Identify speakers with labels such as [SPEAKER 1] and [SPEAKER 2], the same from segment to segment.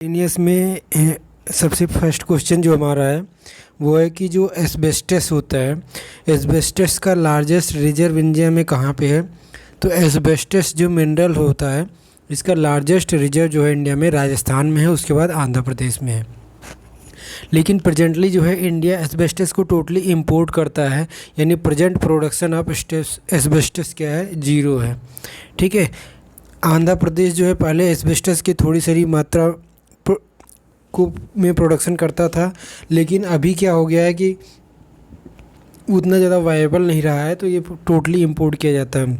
[SPEAKER 1] Indians में सबसे first question जो हमारा है वो है कि जो एस्बेस्टस होता है, एस्बेस्टस का लार्जेस्ट रिजर्व इंडिया में कहाँ पे है। तो एस्बेस्टस जो मिनरल होता है इसका लार्जेस्ट रिजर्व जो है इंडिया में राजस्थान में है, उसके बाद आंध्र प्रदेश में है। लेकिन प्रेजेंटली जो है इंडिया एस्बेस्टस को टोटली इंपोर्ट करता है, यानी प्रेजेंट प्रोडक्शन ऑफ एस्बेस्टस क्या है, जीरो है। ठीक है। आंध्र प्रदेश जो है पहले एस्बेस्टस की थोड़ी सारी मात्रा को में प्रोडक्शन करता था, लेकिन अभी क्या हो गया है कि उतना ज़्यादा वायबल नहीं रहा है, तो ये टोटली इंपोर्ट किया जाता है।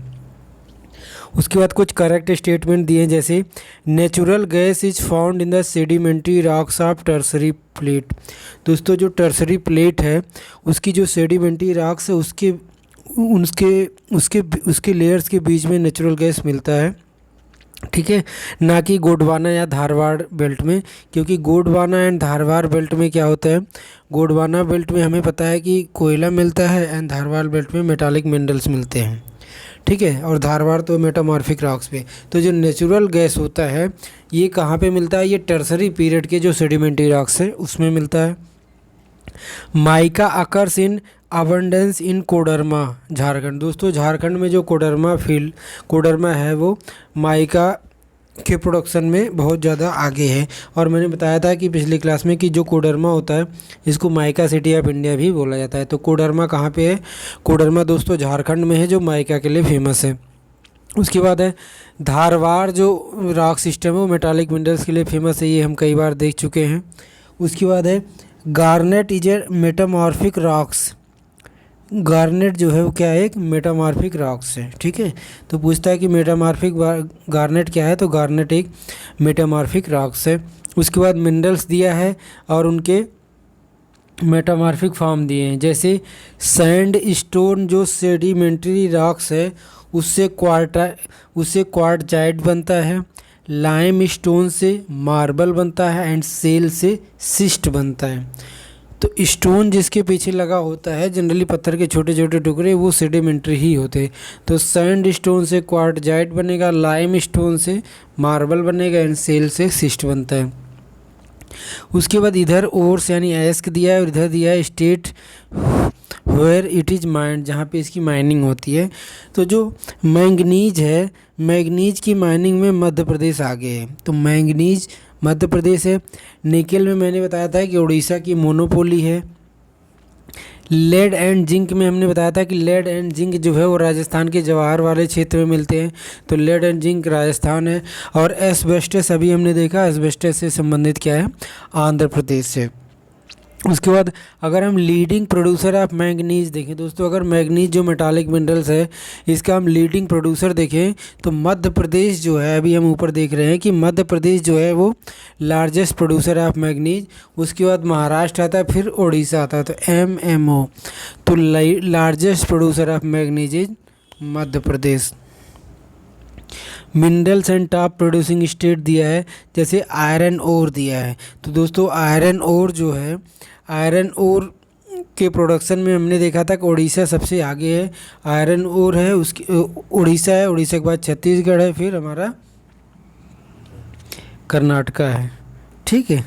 [SPEAKER 1] उसके बाद कुछ करेक्ट स्टेटमेंट दिए, जैसे natural gas is found in the sedimentary rocks of tertiary plate. दोस्तों जो टर्सरी प्लेट है उसकी जो सेडिमेंट्री रॉक्स है उसके उसके उसके लेयर्स के बीच में नेचुरल गैस मिलता है। ठीक है, ना कि गोंडवाना या धारवाड़ बेल्ट में, क्योंकि गोंडवाना एंड धारवाड़ बेल्ट में क्या होता है, गोंडवाना बेल्ट में हमें पता है कि कोयला मिलता है एंड धारवाड़ बेल्ट में मेटालिक मिनरल्स मिलते हैं। ठीक है, और धारवाड़ तो मेटामॉर्फिक रॉक्स पे। तो जो नेचुरल गैस होता है ये कहाँ पे मिलता है, ये टर्सरी पीरियड के जो सेडिमेंट्री रॉक्स है उसमें मिलता है। Mica occurs in abundance in Koderma Jharkhand. दोस्तों झारखंड में जो कोडरमा है वो माइका के प्रोडक्शन में बहुत ज़्यादा आगे है। और मैंने बताया था कि पिछली क्लास में कि जो कोडरमा होता है इसको माइका सिटी ऑफ इंडिया भी बोला जाता है। तो कोडरमा कहाँ पे है, कोडरमा दोस्तों झारखंड में है, जो माइका के लिए फेमस है। उसके बाद है धारवाड़, जो रॉक सिस्टम है वो मेटालिक मिनरल्स के लिए फेमस है, ये हम कई बार देख चुके हैं। उसके बाद है garnet is a metamorphic rocks. Garnet जो है वो क्या है, एक मेटामॉर्फिक रॉक्स है। ठीक है, तो पूछता है कि मेटामॉर्फिक गार्नेट क्या है, तो गार्नेट एक मेटामॉर्फिक रॉक्स है। उसके बाद मिनरल्स दिया है और उनके मेटामॉर्फिक फॉर्म दिए हैं, जैसे सैंड स्टोन जो सेडिमेंट्री रॉक्स है उससे क्वार्टजाइट बनता है, लाइम स्टोन से मार्बल बनता है एंड सेल से सिस्ट बनता है। तो स्टोन जिसके पीछे लगा होता है, जनरली पत्थर के छोटे छोटे टुकड़े, वो सेडिमेंट्री ही होते हैं। तो सैंड स्टोन से क्वार्टजाइट बनेगा, लाइम स्टोन से मार्बल बनेगा एंड सेल से सिस्ट बनता है। उसके बाद इधर ओर्स यानी एस्क दिया है और इधर दिया है state where it is mined, जहाँ पे इसकी माइनिंग होती है। तो जो मैंगनीज है, मैंगनीज की माइनिंग में मध्य प्रदेश आगे है, तो मैंगनीज मध्य प्रदेश है। निकेल में मैंने बताया था कि उड़ीसा की मोनोपोली है। लेड एंड जिंक में हमने बताया था कि लेड एंड जिंक जो है वो राजस्थान के जवाहर वाले क्षेत्र में मिलते हैं, तो लेड एंड जिंक राजस्थान है। और एस्बेस्टस अभी हमने देखा, एस्बेस्टस से संबंधित क्या है, आंध्र प्रदेश से। उसके बाद अगर हम लीडिंग प्रोड्यूसर ऑफ मैंगनीज देखें दोस्तों, अगर मैंगनीज जो मेटालिक मिनरल्स है इसका हम लीडिंग प्रोड्यूसर देखें तो मध्य प्रदेश जो है, अभी हम ऊपर देख रहे हैं कि मध्य प्रदेश जो है वो लार्जेस्ट प्रोड्यूसर ऑफ मैंगनीज। उसके बाद महाराष्ट्र आता है, फिर उड़ीसा आता है, तो MMO। तो largest producer of manganese is Madhya Pradesh. Minerals and top producing state दिया है, जैसे आयरन ओर दिया है। तो दोस्तों आयरन ओर जो है, आयरन ओर के प्रोडक्शन में हमने देखा था कि उड़ीसा सबसे आगे है, आयरन ओर है, उसकी उड़ीसा है, उड़ीसा के बाद छत्तीसगढ़ है, फिर हमारा कर्नाटका है। ठीक है।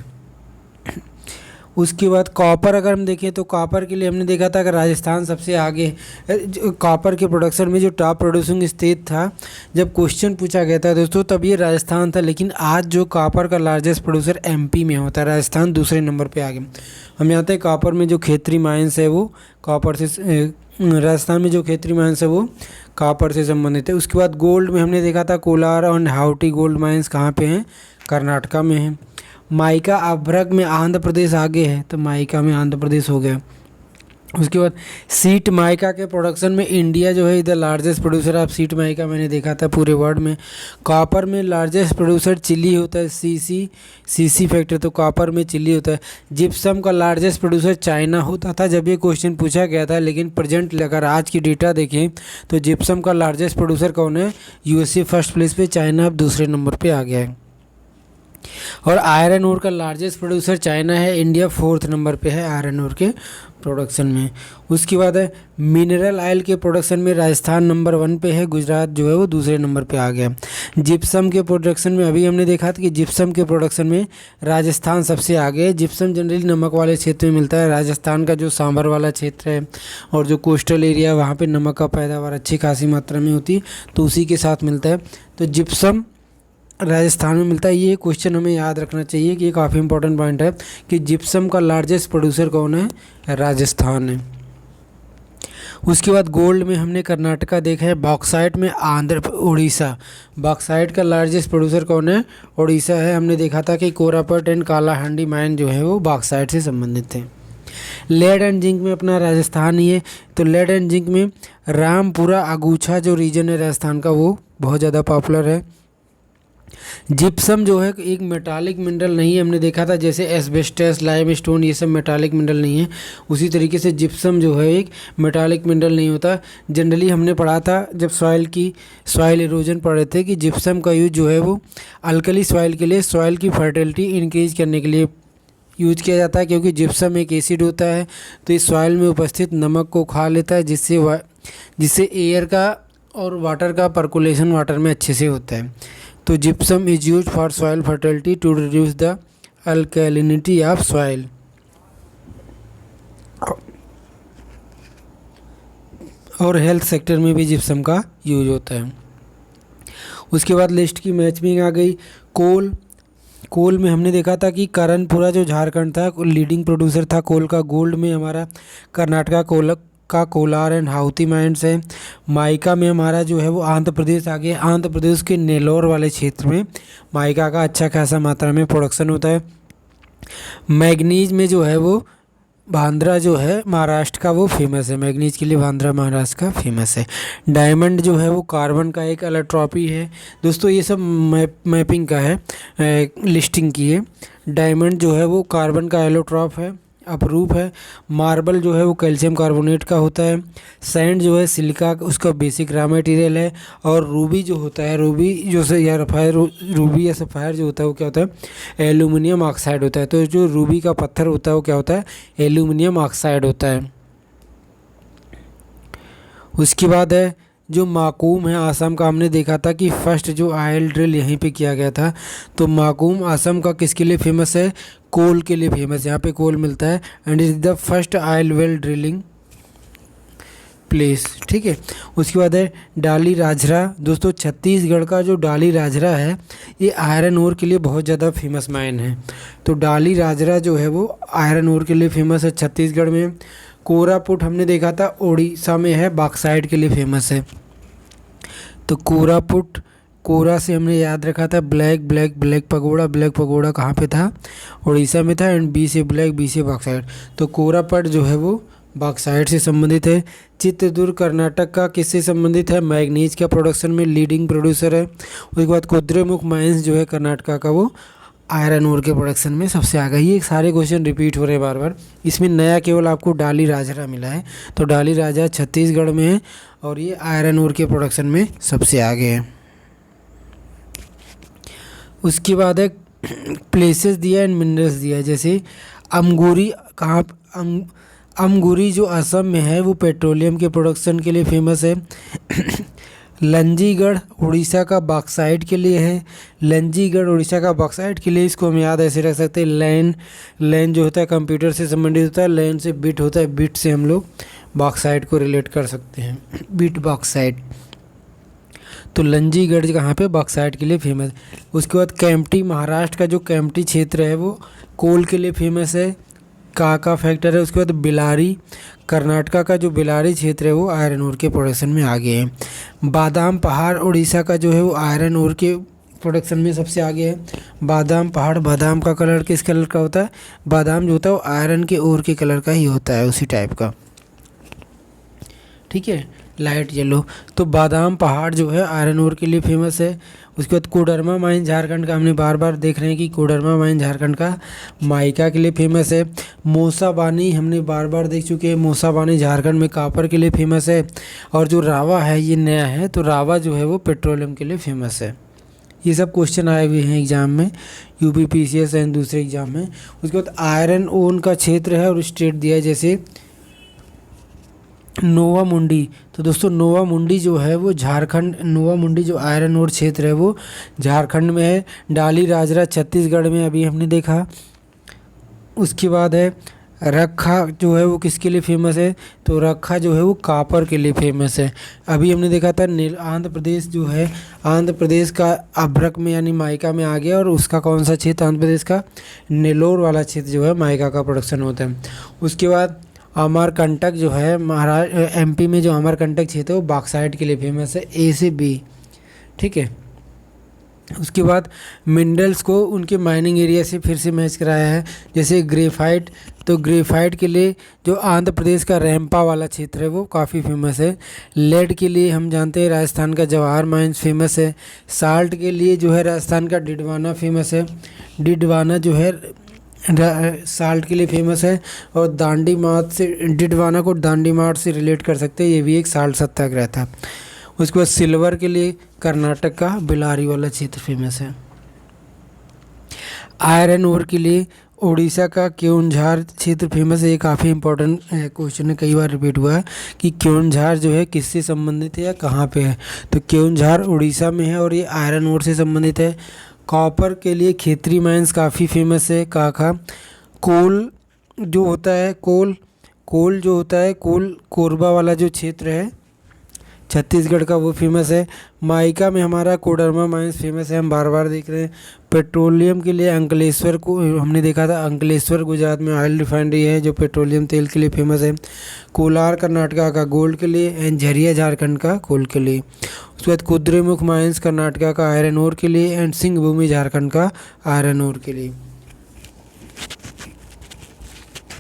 [SPEAKER 1] उसके बाद कॉपर अगर हम देखें तो कॉपर के लिए हमने देखा था कि राजस्थान सबसे आगे है। कॉपर के प्रोडक्शन में जो टॉप प्रोड्यूसिंग स्टेट था, जब क्वेश्चन पूछा गया था दोस्तों तब ये राजस्थान था, लेकिन आज जो कॉपर का लार्जेस्ट प्रोड्यूसर MP में होता है, राजस्थान दूसरे नंबर पे आ गया। हम जानते हैं कॉपर में जो खेतरी माइंस है वो कॉपर से, राजस्थान में जो खेतरी माइंस है वो कॉपर से संबंधित है। उसके बाद गोल्ड में हमने देखा था कोलार और हाउटी गोल्ड माइंस कहाँ पे हैं, कर्नाटका में हैं। माइका अभ्रक में आंध्र प्रदेश आगे है, तो माइका में आंध्र प्रदेश हो गया। उसके बाद सीट माइका के प्रोडक्शन में इंडिया जो है इधर largest producer of seat mica मैंने देखा था पूरे वर्ल्ड में। कॉपर में लार्जेस्ट प्रोड्यूसर चिली होता है, सीसी फैक्ट्री, तो कॉपर में चिली होता है। जिप्सम का लार्जेस्ट प्रोड्यूसर चाइना होता था जब ये क्वेश्चन पूछा गया था, लेकिन प्रेजेंट अगर आज की डेटा देखें तो जिप्सम का लार्जेस्ट प्रोड्यूसर कौन है, USA फर्स्ट प्लेस पे, चाइना अब दूसरे नंबर पर आ गया है। और आयरन ओर का लार्जेस्ट प्रोड्यूसर चाइना है, इंडिया 4th नंबर पे है आयरन ओर के प्रोडक्शन में। उसके बाद है मिनरल ऑयल के प्रोडक्शन में राजस्थान नंबर 1 पे है, गुजरात जो है वो दूसरे नंबर पे आ गया। जिप्सम के प्रोडक्शन में अभी हमने देखा था कि जिप्सम के प्रोडक्शन में राजस्थान सबसे आगे है। जिप्सम जनरली नमक वाले क्षेत्र में मिलता है, राजस्थान का जो सांभर वाला क्षेत्र है और जो कोस्टल एरिया वहाँ पे नमक का पैदावार अच्छी खासी मात्रा में होती है, तो उसी के साथ मिलता है। तो जिप्सम राजस्थान में मिलता है। ये क्वेश्चन हमें याद रखना चाहिए कि ये काफ़ी इंपॉर्टेंट पॉइंट है कि जिप्सम का लार्जेस्ट प्रोड्यूसर कौन है, राजस्थान है। उसके बाद गोल्ड में हमने कर्नाटका देखा है, बॉक्साइट में आंध्र उड़ीसा। बॉक्साइट का लार्जेस्ट प्रोड्यूसर कौन है, उड़ीसा है। हमने देखा था कि कोरापुट एंड कालाहांडी माइन जो है वो बॉक्साइट से संबंधित थे। लेड एंड जिंक में अपना राजस्थान ही है, तो लेड एंड जिंक में रामपुरा अगूछा जो रीजन है राजस्थान का वो बहुत ज़्यादा पॉपुलर है। जिप्सम जो है एक मेटालिक मिनरल नहीं है, हमने देखा था जैसे एस्बेस्टस, लाइमस्टोन ये सब मेटालिक मिनरल नहीं है, उसी तरीके से जिप्सम जो है एक मेटालिक मिनरल नहीं होता। जनरली हमने पढ़ा था जब सॉइल इरोजन पढ़ रहे थे कि जिप्सम का यूज जो है वो अल्कली सॉइल के लिए, सॉइल की फर्टिलिटी इंक्रीज करने के लिए यूज किया जाता है, क्योंकि जिप्सम एक एसिड होता है तो इस सॉइल में उपस्थित नमक को खा लेता है, जिससे एयर का और वाटर का पर्कुलेशन वाटर में अच्छे से होता है। तो gypsum is use for soil fertility to reduce the alkalinity of soil. और हेल्थ सेक्टर में भी जिप्सम का यूज होता है। उसके बाद लिस्ट की मैचिंग आ गई। कोल में हमने देखा था कि करनपुरा जो झारखंड था लीडिंग प्रोड्यूसर था कोल का। गोल्ड में हमारा कर्नाटका का कोलार एंड हाउती माइंस है। माइका में हमारा जो है वो आंध्र प्रदेश आ गया। आंध्र प्रदेश के नेल्लोर वाले क्षेत्र में माइका का अच्छा खासा मात्रा में प्रोडक्शन होता है। मैग्नीज में जो है वो बांद्रा जो है महाराष्ट्र का वो फेमस है, मैग्नीज के लिए बांद्रा महाराष्ट्र का फेमस है। डायमंड जो है वो कार्बन का एक एलोट्रॉपी है। दोस्तों ये सब मैपिंग का है, लिस्टिंग की है। डायमंड जो है वो कार्बन का एलोट्रॉप है, अपरूप है। मार्बल जो है वो कैल्शियम कार्बोनेट का होता है। सैंड जो है सिलिका उसका बेसिक रॉ मटेरियल है। और रूबी जो होता है, रूबी जो से या रूबी या सफ़ायर जो होता है वो क्या होता है, एल्यूमिनियम ऑक्साइड होता है। तो जो रूबी का पत्थर होता है वो क्या होता है, एल्यूमिनियम ऑक्साइड होता है। उसके बाद है जो माकूम है आसाम का, हमने देखा था कि फर्स्ट जो ऑयल ड्रिल यहीं पे किया गया था। तो माकूम आसाम का किसके लिए फेमस है, कोल के लिए फेमस है। यहाँ पे कोल मिलता है and is the first oil well drilling place. ठीक है। उसके बाद है डाली राजरा। दोस्तों छत्तीसगढ़ का जो डाली राजरा है ये आयरन ओर के लिए बहुत ज़्यादा फेमस माइन है। तो डाली राजरा जो है वो आयरन ओर के लिए फेमस है छत्तीसगढ़ में। कोरापुट हमने देखा था उड़ीसा में है, बॉक्साइट के लिए फेमस है। तो कोरापुट, कोरा से हमने याद रखा था ब्लैक पगोड़ा कहाँ पे था, उड़ीसा में था। एंड बी से ब्लैक, बी से बॉक्साइट। तो कोरापुट जो है वो बॉक्साइट से संबंधित है। चित्रदुर्ग कर्नाटक का किससे संबंधित है, मैग्नीज का प्रोडक्शन में लीडिंग प्रोड्यूसर है। उसके बाद कुद्रेमुख माइंस जो है कर्नाटका का वो आयरन ओर के प्रोडक्शन में सबसे आगे। ये सारे क्वेश्चन रिपीट हो रहे हैं बार बार। इसमें नया केवल आपको डाली राजरा मिला है। तो डाली राजा छत्तीसगढ़ में है और ये आयरन ओर के प्रोडक्शन में सबसे आगे है। उसके बाद है प्लेसेस दिया एंड मिनरल्स दिया, जैसे अमगुरी कहाँ, अमगुरी जो असम में है वो पेट्रोलियम के प्रोडक्शन के लिए फेमस है। लंजीगढ़ उड़ीसा का बॉक्साइट के लिए है। लंजीगढ़ उड़ीसा का बॉक्साइट के लिए, इसको हम याद ऐसे रख सकते हैं। लैन जो होता है कंप्यूटर से संबंधित होता है, लैन से बिट होता है, बिट से हम लोग बॉक्साइट को रिलेट कर सकते हैं, बिट बॉक्साइट। तो लंजीगढ़ कहाँ पे, बॉक्साइट के लिए फेमस। उसके बाद कैंपटी, महाराष्ट्र का जो कैंपटी क्षेत्र है वो कोल के लिए फेमस है, का फैक्टर है। उसके बाद बिलारी, कर्नाटका का जो बिलारी क्षेत्र है वो आयरन ओर के प्रोडक्शन में आगे है। बादाम पहाड़ उड़ीसा का जो है वो आयरन ओर के प्रोडक्शन में सबसे आगे है। बादाम पहाड़, बादाम का कलर किस कलर का होता है, बादाम जो होता है वो आयरन के ओर के कलर का ही होता है, उसी टाइप का। ठीक है, लाइट येलो। तो बादाम पहाड़ जो है आयरन ओर के लिए फेमस है। उसके बाद कोडरमा माइन झारखंड का, हमने बार बार देख रहे हैं कि कोडरमा माइन झारखंड का माइका के लिए फेमस है। मोसाबानी हमने बार बार देख चुके हैं, मोसाबानी झारखंड में कापर के लिए फेमस है। और जो रावा है ये नया है, तो रावा जो है वो पेट्रोलियम के लिए फेमस है। ये सब क्वेश्चन आए हुए हैं एग्ज़ाम में, यूपी पीसीएस एंड दूसरे एग्ज़ाम में। उसके बाद आयरन ओन का क्षेत्र है और स्टेट दिया है, जैसे नोवा मुंडी। तो दोस्तों नोवा मुंडी जो है वो झारखंड, नोवा मुंडी जो आयरन ओर क्षेत्र है वो झारखंड में है। डाली राजरा छत्तीसगढ़ में, अभी हमने देखा। उसके बाद है रखा जो है वो किसके लिए फेमस है, तो रखा जो है वो कापर के लिए फेमस है। अभी हमने देखा था आंध्र प्रदेश जो है, आंध्र प्रदेश का अभ्रक में यानी माइका में आ गया, और उसका कौन सा क्षेत्र, आंध्र प्रदेश का नेल्लोर वाला क्षेत्र जो है माइका का प्रोडक्शन होता है। उसके बाद अमरकंटक जो है महाराष्ट्र एमपी में, जो अमरकंटक क्षेत्र है वो बॉक्साइट के लिए फेमस है, ए से बी, ठीक है। उसके बाद मिनरल्स को उनके माइनिंग एरिया से फिर से मैच कराया है, जैसे ग्रेफाइट। तो ग्रेफाइट के लिए जो आंध्र प्रदेश का रैंपा वाला क्षेत्र है वो काफ़ी फेमस है। लेड के लिए हम जानते हैं राजस्थान का जवाहर माइंस फेमस है। साल्ट के लिए जो है राजस्थान का डिडवाना फेमस है। डिडवाना जो है साल्ट के लिए फेमस है। और दांडी मार्च से, डिडवाना को दांडी मार्च से रिलेट कर सकते हैं, ये भी एक साल्ट सत्याग्रह था। उसके बाद सिल्वर के लिए कर्नाटक का बेल्लारी वाला क्षेत्र फेमस है। आयरन ओर के लिए उड़ीसा का केओंझार क्षेत्र फेमस है। ये काफ़ी इंपॉर्टेंट क्वेश्चन है, कई बार रिपीट हुआ है कि केओंझार जो है किससे संबंधित है या कहाँ पे है, तो केओंझार उड़ीसा में है और ये आयरन ओर से संबंधित है। कॉपर के लिए खेतरी माइंस काफ़ी फेमस है, काका। कोल जो होता है, कोल जो होता है, कोल कोरबा वाला जो क्षेत्र है छत्तीसगढ़ का, वो फेमस है। माइका में हमारा कोडरमा माइंस फेमस है, हम बार बार देख रहे हैं। पेट्रोलियम के लिए अंकलेश्वर को हमने देखा था, अंकलेश्वर गुजरात में ऑयल रिफाइनरी है जो पेट्रोलियम तेल के लिए फेमस है। कोलार कर्नाटका का गोल्ड के लिए, एंड झरिया झारखंड का कोल के लिए। उसके बाद कुद्रेमुख माइंस कर्नाटका का आयरन ओर के लिए, एंड सिंह भूमि झारखंड का आयरन ओर के लिए।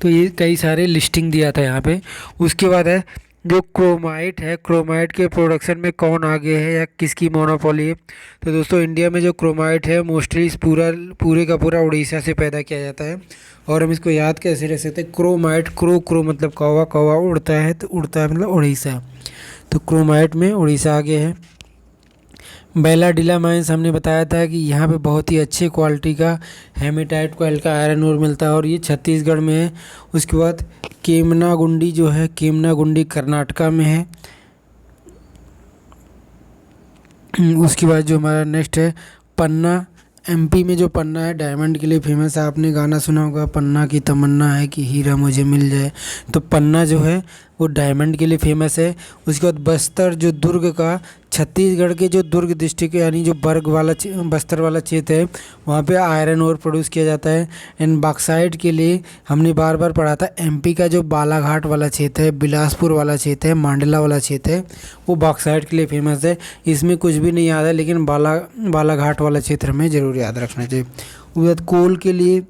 [SPEAKER 1] तो ये कई सारे लिस्टिंग दिया था यहाँ पे। उसके बाद है जो क्रोमाइट है, क्रोमाइट के प्रोडक्शन में कौन आगे है या किसकी मोनोपोली है, तो दोस्तों इंडिया में जो क्रोमाइट है मोस्टली पूरे का पूरा उड़ीसा से पैदा किया जाता है। और हम इसको याद कैसे रख सकते हैं, क्रोमाइट, क्रो मतलब कौवा, कौवा उड़ता है तो उड़ता है मतलब उड़ीसा, तो क्रोमाइट में उड़ीसा आगे है। बेलाडीला माइंस हमने बताया था कि यहाँ पे बहुत ही अच्छे क्वालिटी का हेमेटाइट क्वालिटी का आयरन ओर मिलता है और ये छत्तीसगढ़ में है। उसके बाद केमनागुंडी जो है, केमनागुंडी कर्नाटका में है। उसके बाद जो हमारा नेक्स्ट है पन्ना, एमपी में जो पन्ना है डायमंड के लिए फेमस है। आपने गाना सुना होगा, पन्ना की तमन्ना है कि हीरा मुझे मिल जाए, तो पन्ना जो है वो डायमंड के लिए फेमस है। उसके बाद बस्तर जो दुर्ग का, छत्तीसगढ़ के जो दुर्ग डिस्ट्रिक्ट यानी जो बस्तर वाला क्षेत्र है वहाँ पे आयरन ओर प्रोड्यूस किया जाता है। एंड बॉक्साइट के लिए हमने बार बार पढ़ा था, एमपी का जो बालाघाट वाला क्षेत्र है, बिलासपुर वाला क्षेत्र है, मांडला वाला क्षेत्र है, वो बॉक्साइट के लिए फेमस है। इसमें कुछ भी नहीं याद है, लेकिन बालाघाट वाला क्षेत्र में ज़रूर याद रखना चाहिए। उसके बाद कोल के लिए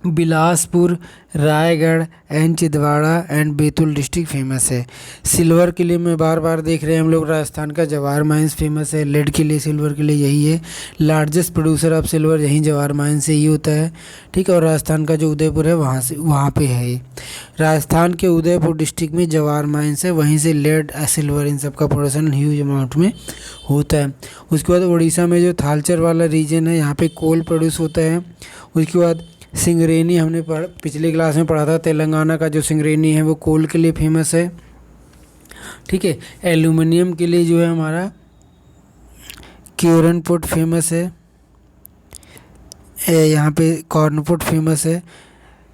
[SPEAKER 1] Bilaspur, Raigarh and Chhindwara and Betul district famous है। सिल्वर के लिए मैं बार बार देख रहे हैं हम लोग, राजस्थान का जवाहर माइंस फेमस है। लेड के लिए, सिल्वर के लिए यही है। लार्जेस्ट प्रोड्यूसर ऑफ सिल्वर यहीं जवाहर माइंस से ही होता है, ठीक है। और राजस्थान का जो उदयपुर है वहाँ पे है ये। राजस्थान के उदयपुर डिस्ट्रिक्ट में जवाहर माइंस है, वहीं से लेड, सिल्वर इन सब का प्रोडक्शन ह्यूज अमाउंट में होता है। उसके बाद उड़ीसा में जो थालचर वाला रीजन है यहाँ पे कोल प्रोड्यूस होता है। उसके बाद सिंगरेनी हमने पिछले क्लास में पढ़ा था, तेलंगाना का जो सिंगरेनी है वो कोल के लिए फेमस है, ठीक है। एल्यूमिनियम के लिए जो है हमारा क्योरनपुट फेमस है, यहाँ पे कॉर्नपुट फेमस है।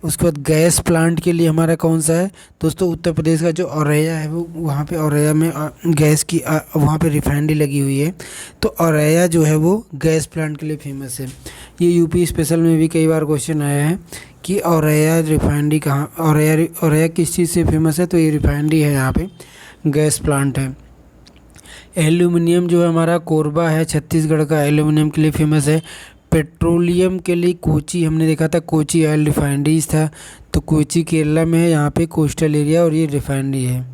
[SPEAKER 1] उसके बाद गैस प्लांट के लिए हमारा कौन सा है दोस्तों, उत्तर प्रदेश का जो औरैया है वो, वहाँ पे औरैया में गैस की वहाँ पे रिफाइनरी लगी हुई है, तो औरैया जो है वो गैस प्लांट के लिए फेमस है। ये यूपी स्पेशल में भी कई बार क्वेश्चन आया है कि औरैया रिफाइनरी कहाँ, औरैया किस चीज़ से फेमस है, तो ये रिफाइनरी है, यहाँ पे गैस प्लांट है। एल्यूमिनियम जो है हमारा कोरबा है, छत्तीसगढ़ का एल्यूमिनियम के लिए फेमस है। पेट्रोलियम के लिए कोची हमने देखा था, कोची ऑयल रिफाइनरीज था, तो कोची केरला में है, यहाँ पे कोस्टल एरिया और ये रिफाइनरी है।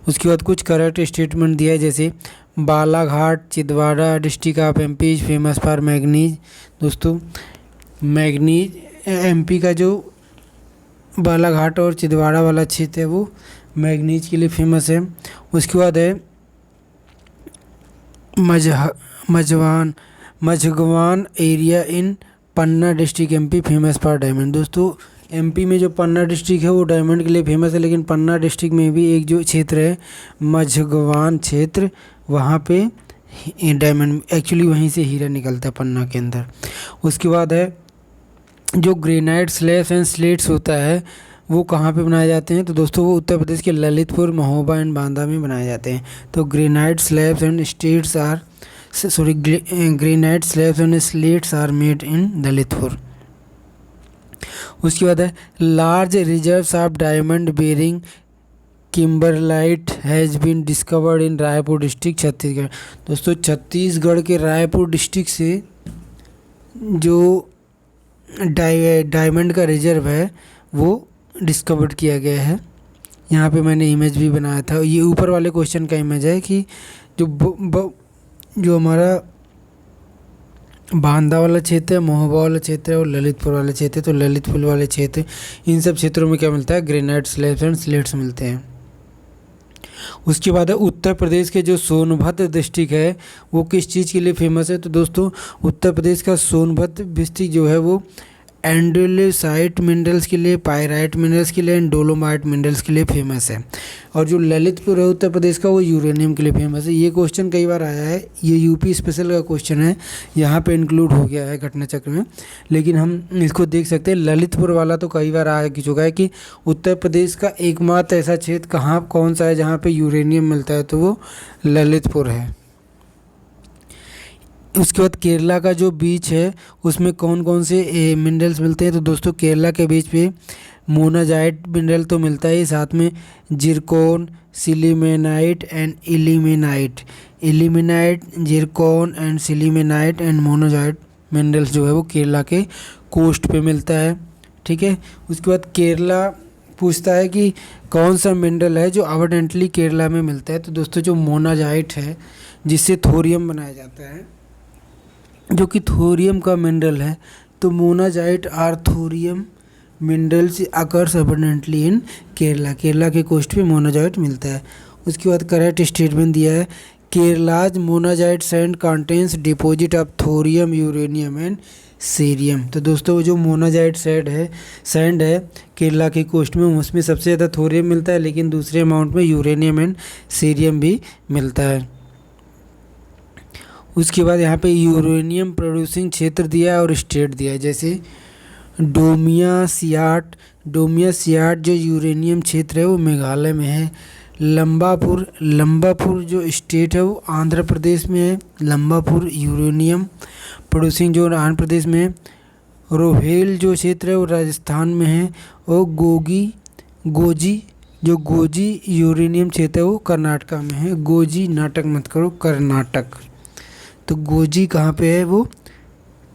[SPEAKER 1] उसके बाद कुछ करेक्ट स्टेटमेंट दिया है, जैसे Balaghat Chhindwara district of MP is famous for manganese. दोस्तों मैग्नीज, एमपी का जो बालाघाट और छिंदवाड़ा वाला क्षेत्र है वो मैग्नीज के लिए फेमस है। उसके बाद है Majhgawan area in Panna district MP famous for diamond. दोस्तों एमपी में जो पन्ना डिस्ट्रिक्ट है वो डायमंड के लिए फेमस है, लेकिन पन्ना डिस्ट्रिक्ट में भी एक जो क्षेत्र है मझगवान क्षेत्र, वहाँ पे डायमंड एक्चुअली वहीं से हीरा निकलता है पन्ना के अंदर। उसके बाद है जो ग्रेनाइट स्लैब्स एंड स्लेट्स होता है वो कहाँ पे बनाए जाते हैं, तो दोस्तों वो उत्तर प्रदेश के ललितपुर, महोबा एंड बांदा में बनाए जाते हैं। तो granite slabs and slates are granite slabs and slates are made in Lalitpur. उसके बाद है large reserves of diamond bearing kimberlite has been discovered in Raipur district Chhattisgarh. दोस्तों छत्तीसगढ़ के रायपुर डिस्ट्रिक्ट से जो डायमंड का रिजर्व है वो डिस्कवर्ड किया गया है। यहाँ पे मैंने इमेज भी बनाया था, ये ऊपर वाले क्वेश्चन का इमेज है कि जो हमारा बांदा वाला क्षेत्र है, महोबा वाला क्षेत्र है और ललितपुर वाला क्षेत्र है। तो ललितपुर वाले क्षेत्र, इन सब क्षेत्रों में क्या मिलता है, ग्रेनाइट स्लैब्स एंड स्लेट्स मिलते हैं। उसके बाद है उत्तर प्रदेश के जो सोनभद्र डिस्ट्रिक्ट है वो किस चीज़ के लिए फेमस है, तो दोस्तों उत्तर प्रदेश का सोनभद्र डिस्ट्रिक्ट जो है वो एंडोलेसाइट मिनरल्स के लिए, पायराइट मिनरल्स के लिए एंड डोलोमाइट मिनरल्स के लिए फेमस है। और जो ललितपुर है उत्तर प्रदेश का वो यूरेनियम के लिए फेमस है। ये क्वेश्चन कई बार आया है, ये यूपी स्पेशल का क्वेश्चन है, यहाँ पे इंक्लूड हो गया है घटना चक्र में, लेकिन हम इसको देख सकते हैं। ललितपुर वाला तो कई बार आ चुका है कि उत्तर प्रदेश का एकमात्र ऐसा क्षेत्र कहाँ कौन सा है जहाँ पर यूरेनियम मिलता है, तो वो ललितपुर है। उसके बाद केरला का जो बीच है उसमें कौन कौन से मिनरल्स मिलते हैं, तो दोस्तों केरला के बीच पे मोनाजाइट मिनरल तो मिलता है, साथ में zircon, sillimanite and ilmenite, zircon and sillimanite and monazite minerals जो है वो केरला के कोस्ट पे मिलता है। ठीक है, उसके बाद केरला पूछता है कि कौन सा मिनरल है जो अबंडेंटली केरला में मिलता है, तो दोस्तों जो मोनाजाइट है जिससे थोरियम बनाया जाता है, जो कि थोरियम का मिनरल है, तो monazite are thorium minerals occurs abundantly in Kerala. Kerala के कोस्ट पे मोनाजाइट मिलता है। उसके बाद करेक्ट स्टेटमेंट दिया है Kerala's monazite sand contains deposit of thorium, uranium and cerium. तो दोस्तों जो मोनाजाइट सैंड है केरला के कोस्ट में, उसमें सबसे ज़्यादा थोरियम मिलता है, लेकिन दूसरे अमाउंट में यूरेनियम एंड सीरियम भी मिलता है। उसके बाद यहाँ पे यूरेनियम प्रोड्यूसिंग क्षेत्र दिया है और स्टेट दिया है, जैसे डोमिया सियाट जो यूरेनियम क्षेत्र है वो मेघालय में है। लंबापुर जो स्टेट है वो आंध्र प्रदेश में है। लंबापुर यूरेनियम प्रोड्यूसिंग जो आंध्र प्रदेश में है। रोहेल जो क्षेत्र है वो राजस्थान में है। और गोजी यूरेनियम क्षेत्र है वो कर्नाटका में है। गोजी नाटक मत करो, कर्नाटक। तो गोजी कहाँ पे है, वो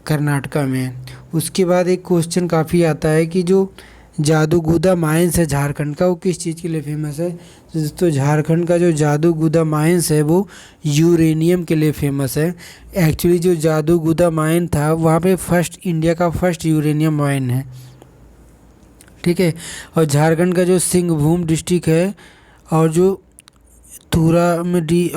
[SPEAKER 1] कर्नाटका में है। उसके बाद एक क्वेश्चन काफ़ी आता है कि जो जादूगुदा माइंस है झारखंड का, वो किस चीज़ के लिए फेमस है, तो दोस्तों झारखंड का जो जादूगुदा माइंस है वो यूरेनियम के लिए फेमस है। एक्चुअली जो जादूगुदा माइन था वहाँ पे इंडिया का फर्स्ट यूरेनियम माइन है। ठीक है, और झारखंड का जो सिंहभूम डिस्ट्रिक्ट है और जो तुरामडी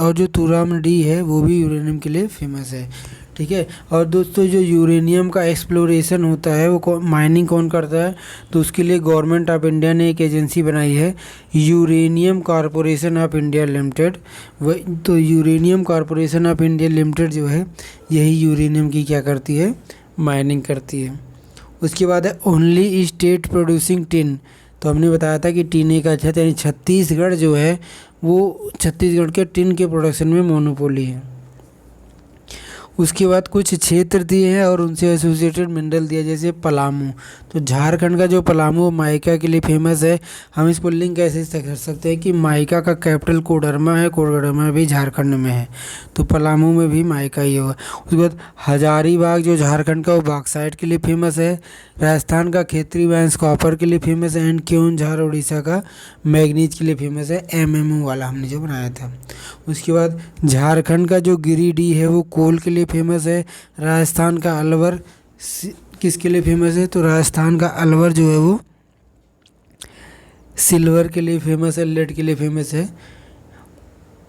[SPEAKER 1] है वो भी यूरेनियम के लिए फेमस है। ठीक है, और दोस्तों जो यूरेनियम का एक्सप्लोरेशन होता है वो माइनिंग कौन करता है, तो उसके लिए गवर्नमेंट ऑफ इंडिया ने एक एजेंसी बनाई है, uranium corporation of India limited. तो uranium corporation of India limited जो है यही यूरेनियम की क्या करती है, माइनिंग करती है। उसके बाद है ओनली स्टेट प्रोड्यूसिंग टिन। तो हमने बताया था कि टिन का क्षेत्र यानी छत्तीसगढ़ जो है वो छत्तीसगढ़ के टिन के प्रोडक्शन में मोनोपोली है। उसके बाद कुछ क्षेत्र दिए हैं और उनसे एसोसिएटेड मिनरल दिया, जैसे पलामू। तो झारखंड का जो पलामू माइका के लिए फेमस है। हम इसको लिंक ऐसे कर सकते हैं कि माइका का कैपिटल कोडरमा है, कोडरमा भी झारखंड में है, तो पलामू में भी माइका ही होगा। उसके बाद हजारीबाग जो झारखंड का वो बॉक्साइट के लिए फेमस है। राजस्थान का खेतरी वाइंस कॉपर के लिए फेमस है। एंड केओनझार उड़ीसा का मैग्नीज के लिए फेमस है, एमएमओ वाला हमने जो बनाया था। उसके बाद झारखंड का जो गिरिडीह है वो कोल के लिए फेमस है। राजस्थान का अलवर किसके लिए फेमस है, तो राजस्थान का अलवर जो है वो सिल्वर के लिए फेमस है, लेड के लिए फेमस है।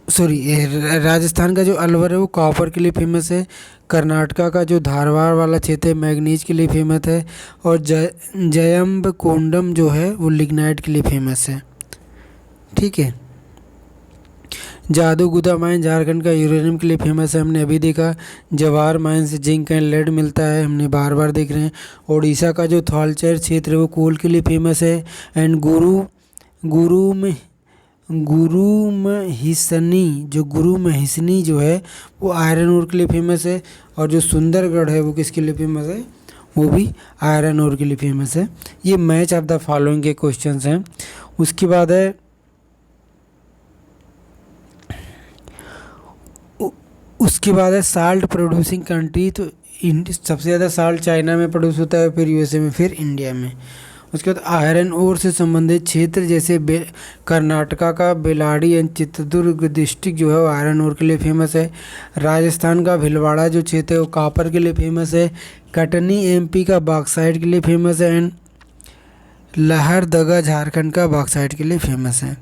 [SPEAKER 1] सॉरी, राजस्थान का जो अलवर है वो कॉपर के लिए फेमस है। कर्नाटका का जो धारवाड़ वाला क्षेत्र है मैग्नीज के लिए फेमस है। और जयम्बकोंडम जो है वो लिग्नाइट के लिए फेमस है। ठीक है। जादूगुदा माइन झारखंड का यूरेनियम के लिए फेमस है, हमने अभी देखा। जवाहर माइन से जिंक एंड लेड मिलता है, हमने बार बार देख रहे हैं। उड़ीसा का जो थलचेर क्षेत्र है वो कोल के लिए फेमस है। एंड गुरु में गुरु महिसनी जो है वो आयरन ओर के लिए फेमस है। और जो सुंदरगढ़ है वो किसके लिए फेमस है, वो भी आयरन ओर के लिए फेमस है। ये मैच ऑफ द फॉलोइंग के क्वेश्चंस हैं। उसके बाद है साल्ट प्रोड्यूसिंग कंट्री। तो सबसे ज़्यादा साल्ट चाइना में प्रोड्यूस होता है, फिर यूएसए में, फिर इंडिया में। उसके बाद आयरन ओर से संबंधित क्षेत्र जैसे कर्नाटका का बेलाडी एंड चित्रदुर्ग डिस्ट्रिक्ट जो है वो आयरन ओर के लिए फेमस है। राजस्थान का भीलवाड़ा जो क्षेत्र है वो कॉपर के लिए फेमस है। कटनी एमपी का बॉक्साइट के लिए फेमस है। एंड लहरदगा झारखंड का बॉक्साइट के लिए फेमस है।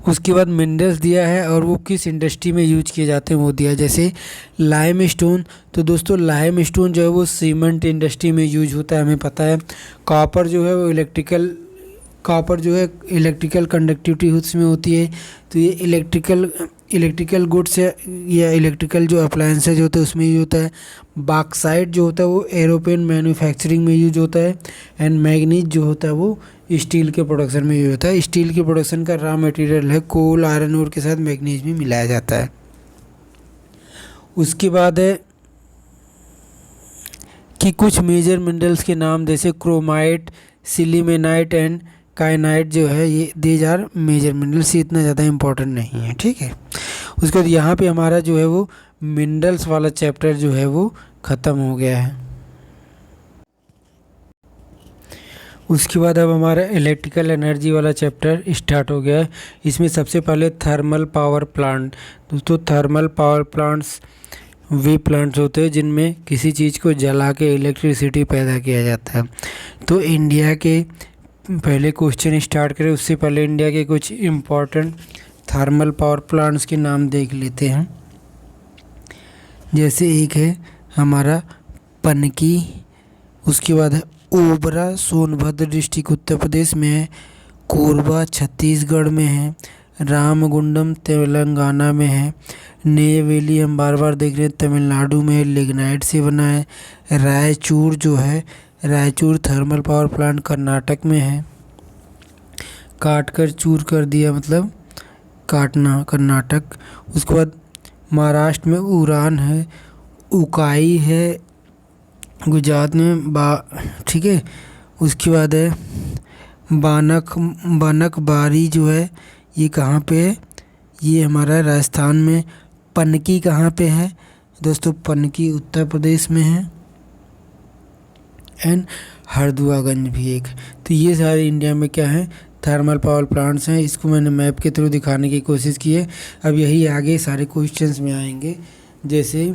[SPEAKER 1] उसके बाद मिनरल्स दिया है और वो किस इंडस्ट्री में यूज किए जाते हैं वो दिया है। जैसे लाइम स्टोन, तो दोस्तों लाइम स्टोन जो है वो सीमेंट इंडस्ट्री में यूज होता है, हमें पता है। कॉपर जो है वो इलेक्ट्रिकल कंडक्टिविटी उसमें होती है, तो ये इलेक्ट्रिकल गुड्स या इलेक्ट्रिकल जो अप्लायंसेज होते हैं उसमें यूज होता है। बॉक्साइट जो होता है वो एरोप्लेन मैन्युफैक्चरिंग में यूज होता है। एंड मैग्नीज जो होता है वो स्टील के प्रोडक्शन में यूज होता है। स्टील के प्रोडक्शन का रॉ मटेरियल है कोल, आयरन ओर के साथ मैग्नीज भी मिलाया जाता है। उसके बाद है कि कुछ मेजर मिनरल्स के नाम, जैसे क्रोमाइट, सिलीमेनाइट एंड काइनाइट जो है ये दीज आर मेजर मिनरल्स, इतना ज़्यादा इंपॉर्टेंट नहीं है। ठीक है। उसके बाद यहाँ पे हमारा जो है वो मिनरल्स वाला चैप्टर जो है वो ख़त्म हो गया है। उसके बाद अब हमारा इलेक्ट्रिकल एनर्जी वाला चैप्टर स्टार्ट हो गया है। इसमें सबसे पहले थर्मल पावर प्लांट। दोस्तों थर्मल पावर प्लांट्स वे प्लांट्स होते हैं जिनमें किसी चीज़ को जला के इलेक्ट्रिसिटी पैदा किया जाता है। तो इंडिया के पहले क्वेश्चन स्टार्ट करें उससे पहले इंडिया के कुछ इम्पोर्टेंट थर्मल पावर प्लांट्स के नाम देख लेते हैं। जैसे एक है हमारा पनकी, उसके बाद है ओबरा सोनभद्र डिस्ट्रिक्ट उत्तर प्रदेश में है। कोरबा छत्तीसगढ़ में है। रामगुंडम तेलंगाना में है। नेवेली हम बार बार देख रहे हैं तमिलनाडु में, लिग्नाइट से बना है। रायचूर जो है Raichur thermal power plant Karnataka में है। काट कर चूर कर दिया मतलब काटना, कर्नाटक। उसके बाद महाराष्ट्र में उरान है। उकाई है गुजरात में ठीक है। उसके बाद है बानक बारी जो है ये कहाँ पे है, ये हमारा राजस्थान में। पनकी कहाँ पे है दोस्तों, पनकी उत्तर प्रदेश में है। एंड हरदुआगंज भी एक। तो ये सारे इंडिया में क्या है, थर्मल पावर प्लांट्स हैं। इसको मैंने मैप के थ्रू दिखाने की कोशिश की है। अब यही आगे सारे क्वेश्चंस में आएंगे। जैसे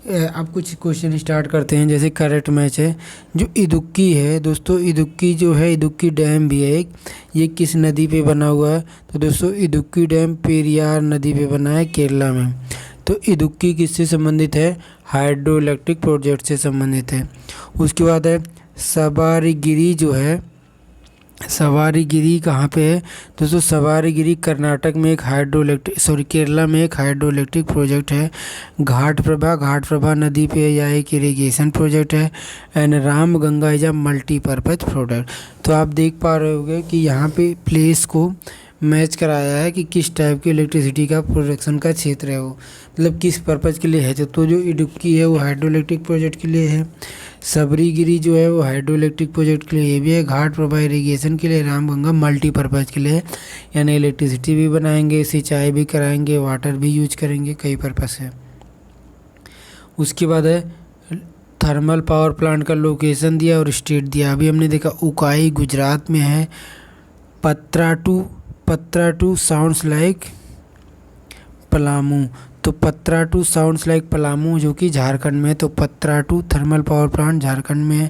[SPEAKER 1] अब कुछ क्वेश्चन स्टार्ट करते हैं। जैसे करेक्ट मैच है जो इदुक्की है दोस्तों, इदुक्की जो है इदुक्की डैम भी है एक, ये किस नदी पे बना हुआ है, तो दोस्तों इदुक्की डैम पेरियार नदी पे बना है केरला में। तो इदुक्की किससे संबंधित है, हाइड्रो इलेक्ट्रिक प्रोजेक्ट से संबंधित है। उसके बाद है सवारीगिरी जो है, सवारीगिरी कहाँ पे है दोस्तों, सवारीगिरी कर्नाटक में एक केरला में एक हाइड्रो इलेक्ट्रिक प्रोजेक्ट है। घाटप्रभा नदी पे यह एक इरिगेशन प्रोजेक्ट है। And Ram Ganga is a multipurpose product. तो आप देख पा रहे होंगे कि यहाँ पे प्लेस को मैच कराया है कि किस टाइप की इलेक्ट्रिसिटी का प्रोडक्शन का क्षेत्र है वो, मतलब किस पर्पज़ के लिए है। तो जो इडुक्की है वो हाइड्रो इलेक्ट्रिक प्रोजेक्ट के लिए है। सबरीगिरी जो है वो हाइड्रो इलेक्ट्रिक प्रोजेक्ट के लिए भी है। घाटप्रभा इरिगेशन के लिए, रामगंगा मल्टीपर्पज़ के लिए है, यानी इलेक्ट्रिसिटी भी बनाएंगे, सिंचाई भी कराएंगे, वाटर भी यूज करेंगे, कई पर्पज़ है। उसके बाद है थर्मल पावर प्लांट का लोकेशन दिया और स्टेट दिया। अभी हमने देखा उकाई गुजरात में है। पत्राटू साउंड्स लाइक पलामू, तो पत्राटू साउंड्स लाइक पलामू जो कि झारखंड में है। तो पत्राटू थर्मल पावर प्लांट झारखंड में है।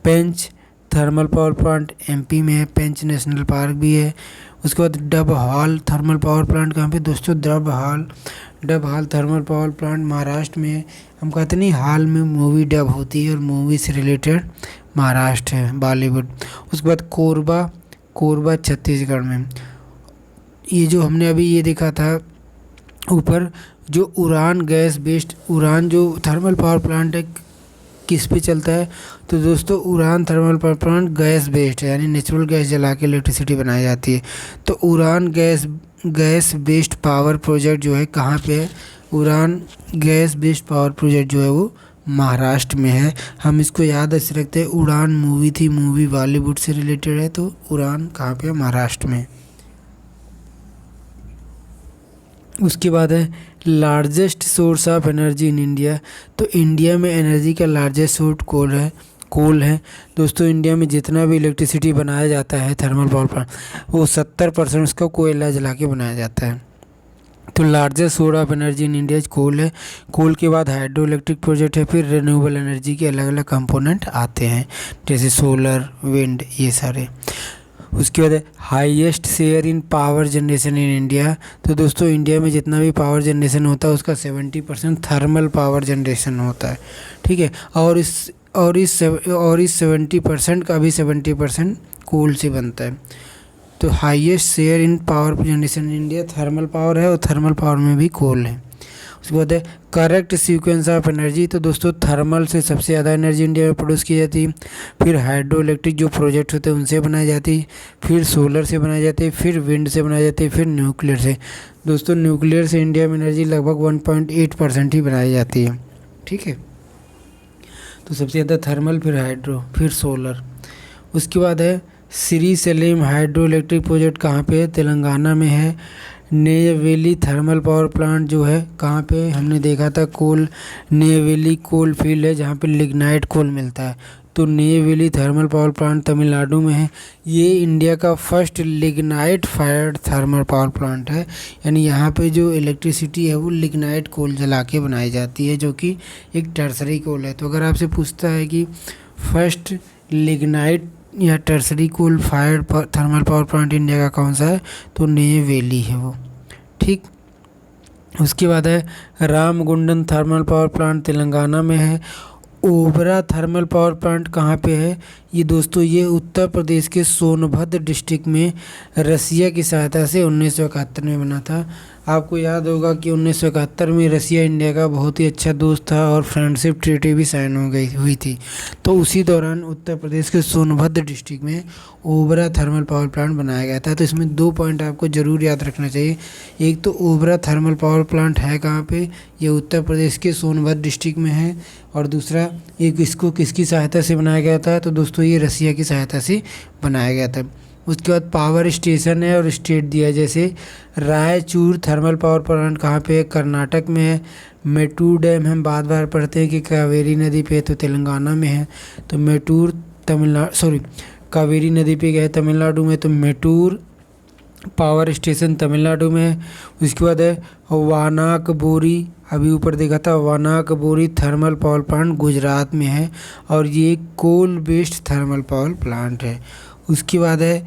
[SPEAKER 1] पेंच थर्मल पावर प्लांट एमपी में है, पेंच नेशनल पार्क भी है। उसके बाद डब हाल थर्मल पावर प्लांट कहाँ पे दोस्तों, डब हाल थर्मल पावर प्लांट महाराष्ट्र में है। हम कहते नहीं हाल में मूवी डब होती है और मूवी से रिलेटेड महाराष्ट्र है, बॉलीवुड। उसके बाद कोरबा छत्तीसगढ़ में। ये जो हमने अभी ये देखा था ऊपर, जो उड़ान गैस बेस्ड उड़ान जो थर्मल पावर प्लांट है किस पे चलता है, तो दोस्तों उड़ान thermal power plant gas based है, यानी नेचुरल गैस जला के इलेक्ट्रिसिटी बनाई जाती है। तो उड़ान गैस बेस्ड पावर प्रोजेक्ट जो है कहाँ पे है, उड़ान गैस बेस्ड पावर प्रोजेक्ट जो है वो महाराष्ट्र में है। हम इसको याद ऐसे रखते हैं, उड़ान मूवी थी, मूवी बॉलीवुड से रिलेटेड है, तो उड़ान कहाँ पे है, महाराष्ट्र में। उसके बाद है largest source of energy in India. तो इंडिया में एनर्जी का लार्जेस्ट सोर्स कोल है दोस्तों। इंडिया में जितना भी इलेक्ट्रिसिटी बनाया जाता है थर्मल पावर प्लांट, वो 70% उसका कोयला जला के बनाया जाता है। तो largest source of energy in India coal है। कोल के बाद हाइड्रो इलेक्ट्रिक प्रोजेक्ट है, फिर रिन्यूएबल एनर्जी के अलग अलग कंपोनेंट आते हैं, जैसे सोलर, विंड, ये सारे। उसके बाद highest share in power generation in India. तो दोस्तों इंडिया में जितना भी पावर जनरेशन होता है उसका 70% थर्मल पावर जनरेशन होता है, ठीक है। और इस 70% का भी 70% कोल से बनता है। तो highest share in power generation in India thermal power है, और थर्मल पावर में भी कोल है। उसके बाद है करेक्ट सीक्वेंस ऑफ एनर्जी। तो दोस्तों थर्मल से सबसे ज़्यादा एनर्जी इंडिया में प्रोड्यूस की जाती है, फिर हाइड्रो इलेक्ट्रिक जो प्रोजेक्ट होते हैं उनसे बनाई जाती है, फिर सोलर से बनाई जाती है, फिर विंड से बनाई जाती है, फिर न्यूक्लियर से। दोस्तों न्यूक्लियर से इंडिया में एनर्जी लगभग 1.8% ही बनाई जाती है, ठीक है। तो सबसे ज़्यादा थर्मल, फिर हाइड्रो, फिर सोलर। उसके बाद है Shri Salem hydro electric project कहाँ पे है, तेलंगाना में है। नेयवेली थर्मल पावर प्लांट जो है कहाँ पे, हमने देखा था नेयवेली कोल फील्ड है जहाँ पे लिग्नाइट कोल मिलता है। तो Neyveli thermal power plant Tamil Nadu में है। ये इंडिया का first lignite fired thermal power plant है, यानी यहाँ पे जो इलेक्ट्रिसिटी है वो लिग्नाइट कोल जला के बनाई जाती है, जो कि एक टर्सरी कोल है। तो अगर आपसे पूछता है कि फर्स्ट लिग्नाइट या tertiary coal fired thermal power plant India का कौन सा है, तो नेयवेली है वो, ठीक। उसके बाद है Ramagundam thermal power plant Telangana में है। ओबरा थर्मल पावर प्लांट कहाँ पे है, ये दोस्तों ये उत्तर प्रदेश के सोनभद्र डिस्ट्रिक्ट में रसिया की सहायता से 1971 में बना था। आपको याद होगा कि 1971 में रसिया इंडिया का बहुत ही अच्छा दोस्त था और फ्रेंडशिप ट्रीटी भी साइन हुई थी। तो उसी दौरान उत्तर प्रदेश के सोनभद्र डिस्ट्रिक्ट में ओबरा थर्मल पावर प्लांट बनाया गया था। तो इसमें 2 पॉइंट आपको ज़रूर याद रखना चाहिए। एक तो ओबरा थर्मल पावर प्लांट है कहाँ पे, ये उत्तर प्रदेश के सोनभद्र डिस्ट्रिक्ट में है। और दूसरा एक इसको किसकी सहायता से बनाया गया था, तो दोस्तों ये रसिया की सहायता से बनाया गया था। उसके बाद पावर स्टेशन है और स्टेट दिया है, जैसे रायचूर थर्मल पावर प्लांट कहाँ पे है, कर्नाटक में है। मेटूर डैम हम बार पढ़ते हैं कि कावेरी नदी पे है, तो तेलंगाना में है। तो मेटूर कावेरी नदी पे गया तमिलनाडु में, तो मेटूर पावर स्टेशन तमिलनाडु में है। उसके बाद है वानाकबोरी, अभी ऊपर देखा था, Wanakbori thermal power plant Gujarat में है, और ये coal based thermal power plant है। उसके बाद है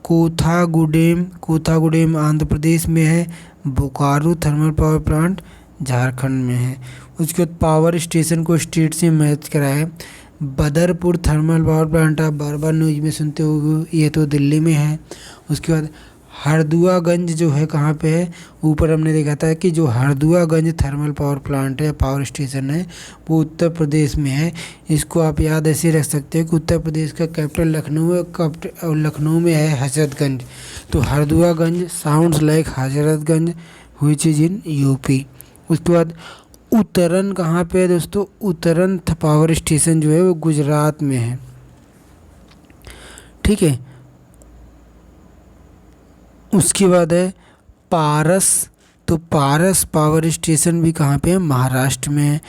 [SPEAKER 1] कोथागुडेम आंध्र प्रदेश में है। Bokaro thermal power plant Jharkhand में है। उसके बाद पावर स्टेशन को स्टेट से मैच करा है। बदरपुर थर्मल पावर प्लांट आप बार बार न्यूज में सुनते हो, ये तो दिल्ली में है। उसके बाद हरदुआगंज जो है कहाँ पे है, ऊपर हमने देखा था कि जो हरदुआगंज थर्मल पावर प्लांट है, पावर स्टेशन है, वो उत्तर प्रदेश में है। इसको आप याद ऐसे रख सकते हैं कि उत्तर प्रदेश का कैपिटल लखनऊ है, और लखनऊ में है हजरतगंज। तो Harduaganj sounds like Hazratganj which is in UP. उसके बाद उतरन कहाँ पे है दोस्तों, उतरन पावर स्टेशन जो है वो गुजरात में है, ठीक है। उसके बाद है पारस, तो पारस पावर स्टेशन भी कहाँ पे है, महाराष्ट्र में है।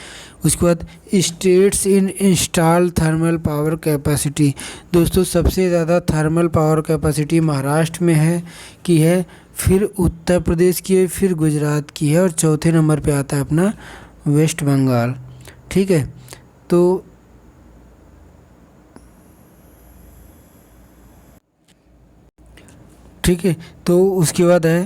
[SPEAKER 1] उसके बाद states in install thermal power capacity, दोस्तों सबसे ज़्यादा थर्मल पावर कैपेसिटी महाराष्ट्र में है की है, फिर उत्तर प्रदेश की है, फिर गुजरात की है, और चौथे नंबर पे आता है अपना वेस्ट बंगाल, ठीक है। तो ठीक है। तो उसके बाद है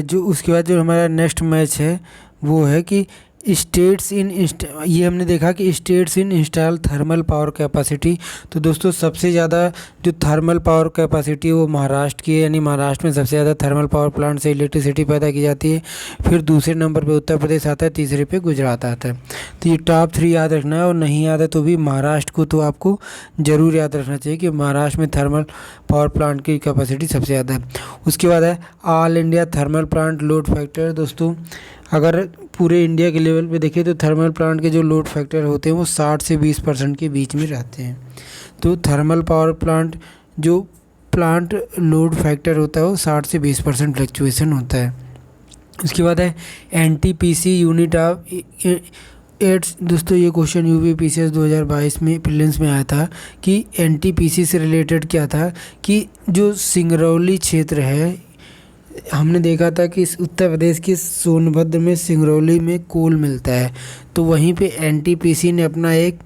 [SPEAKER 1] उसके बाद जो हमारा नेक्स्ट मैच है वो है कि स्टेट्स इन ये हमने देखा कि states in install thermal power capacity. तो दोस्तों सबसे ज़्यादा जो थर्मल पावर कैपेसिटी है वो महाराष्ट्र की है, यानी महाराष्ट्र में सबसे ज़्यादा थर्मल पावर प्लांट से इलेक्ट्रिसिटी पैदा की जाती है। फिर दूसरे नंबर पे उत्तर प्रदेश आता है, तीसरे पे गुजरात आता है। तो ये टॉप 3 याद रखना है, और नहीं याद है तो भी महाराष्ट्र को तो आपको ज़रूर याद रखना चाहिए कि महाराष्ट्र में थर्मल पावर प्लांट की कैपेसिटी सबसे ज़्यादा है। उसके बाद है all India thermal plant load factor. दोस्तों अगर पूरे इंडिया के लेवल पे देखें तो थर्मल प्लांट के जो लोड फैक्टर होते हैं वो 60 से 20% के बीच में रहते हैं। तो थर्मल पावर प्लांट जो प्लांट लोड फैक्टर होता है वो 60 से 20% फ्लक्चुएसन होता है। उसके बाद है एनटीपीसी यूनिट ऑफ एट्स। दोस्तों ये क्वेश्चन यूपीपीसीएस 2022 में प्रीलिम्स में आया था कि एनटीपीसी से रिलेटेड क्या था कि जो सिंगरौली क्षेत्र है, हमने देखा था कि उत्तर प्रदेश के सोनभद्र में सिंगरौली में कोल मिलता है, तो वहीं पे एनटीपीसी ने अपना एक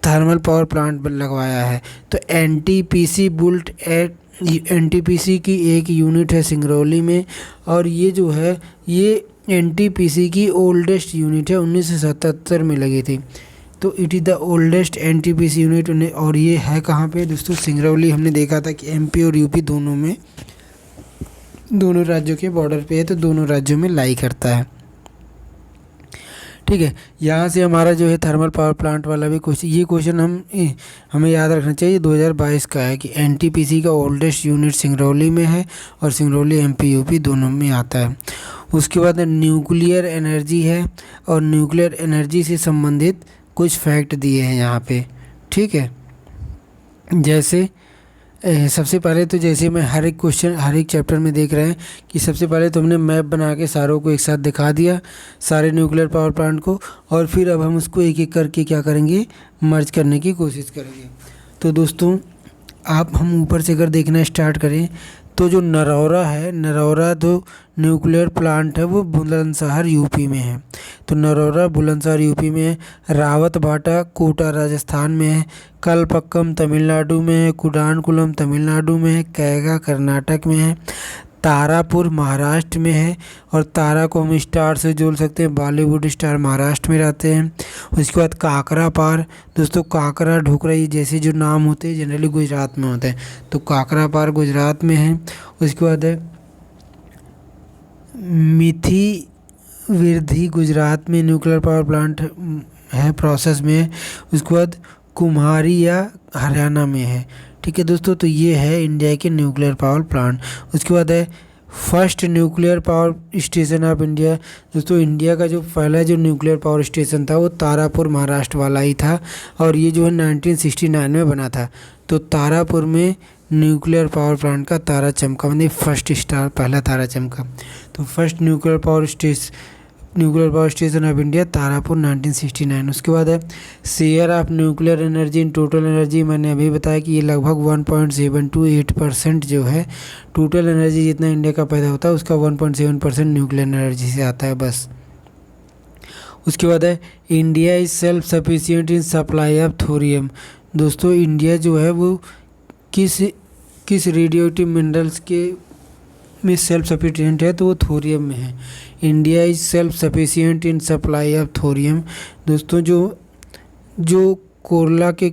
[SPEAKER 1] थर्मल पावर प्लांट लगवाया है। तो एनटीपीसी की एक यूनिट है सिंगरौली में, और ये जो है ये एनटीपीसी की ओल्डेस्ट यूनिट है, 1977 में लगी थी। तो it is the oldest NTPC unit. और ये है कहाँ पे दोस्तों? सिंगरौली। हमने देखा था कि एमपी और यूपी दोनों राज्यों के बॉर्डर पे है, तो दोनों राज्यों में लाई करता है। ठीक है, यहाँ से हमारा जो है थर्मल पावर प्लांट वाला भी क्वेश्चन, ये क्वेश्चन हमें याद रखना चाहिए, 2022 का है कि एनटीपीसी का ओल्डेस्ट यूनिट सिंगरौली में है, और सिंगरौली एमपी यूपी दोनों में आता है। उसके बाद न्यूक्लियर एनर्जी है, और न्यूक्लियर एनर्जी से संबंधित कुछ फैक्ट दिए हैं यहाँ पे। ठीक है, जैसे सबसे पहले तो जैसे मैं हर एक क्वेश्चन हर एक चैप्टर में देख रहे हैं कि सबसे पहले तो हमने मैप बना के सारों को एक साथ दिखा दिया, सारे न्यूक्लियर पावर प्लांट को, और फिर अब हम उसको एक एक करके क्या करेंगे, मर्ज करने की कोशिश करेंगे। तो दोस्तों हम ऊपर से अगर देखना स्टार्ट करें तो जो नरौरा है, नरौरा जो न्यूक्लियर प्लांट है वो बुलंदशहर यूपी में है। तो नरौरा बुलंदशहर यूपी में है। रावतभाटा कोटा राजस्थान में है। कलपक्कम तमिलनाडु में है। कुडानकुलम तमिलनाडु में है। कैगा कर्नाटक में है। तारापुर महाराष्ट्र में है। और तारा को हम स्टार से जोड़ सकते हैं, बॉलीवुड स्टार महाराष्ट्र में रहते हैं। उसके बाद काकरा पार, दोस्तों काकरा ढोकरा ये जैसे जो नाम होते हैं जनरली गुजरात में होते हैं, तो काकरा पार गुजरात में है। उसके बाद है मिथी विरधी गुजरात में न्यूक्लियर पावर प्लांट है, प्रोसेस में है। उसके बाद कुम्हारिया हरियाणा में है। ठीक है दोस्तों, तो ये है इंडिया के न्यूक्लियर पावर प्लांट। उसके बाद है first nuclear power station of India. दोस्तों इंडिया का जो पहला जो न्यूक्लियर पावर स्टेशन था वो तारापुर महाराष्ट्र वाला ही था, और ये जो है 1969 में बना था। तो तारापुर में न्यूक्लियर पावर प्लांट का तारा चमका, मतलब फर्स्ट स्टार, पहला तारा चमका। तो first nuclear power station of India Tarapur 1969। उसके बाद है share of nuclear energy in total energy. मैंने अभी बताया कि ये लगभग 1.728% जो है टोटल एनर्जी जितना इंडिया का पैदा होता है उसका 1.7% न्यूक्लियर एनर्जी से आता है बस। उसके बाद है India is self sufficient in supply of thorium. दोस्तों इंडिया जो है वो किस रेडियो एक्टिव मिनरल्स के में सेल्फ सफिशिएंट है, तो वो थोरियम में है। India is self sufficient in supply of thorium. दोस्तों जो कोरला के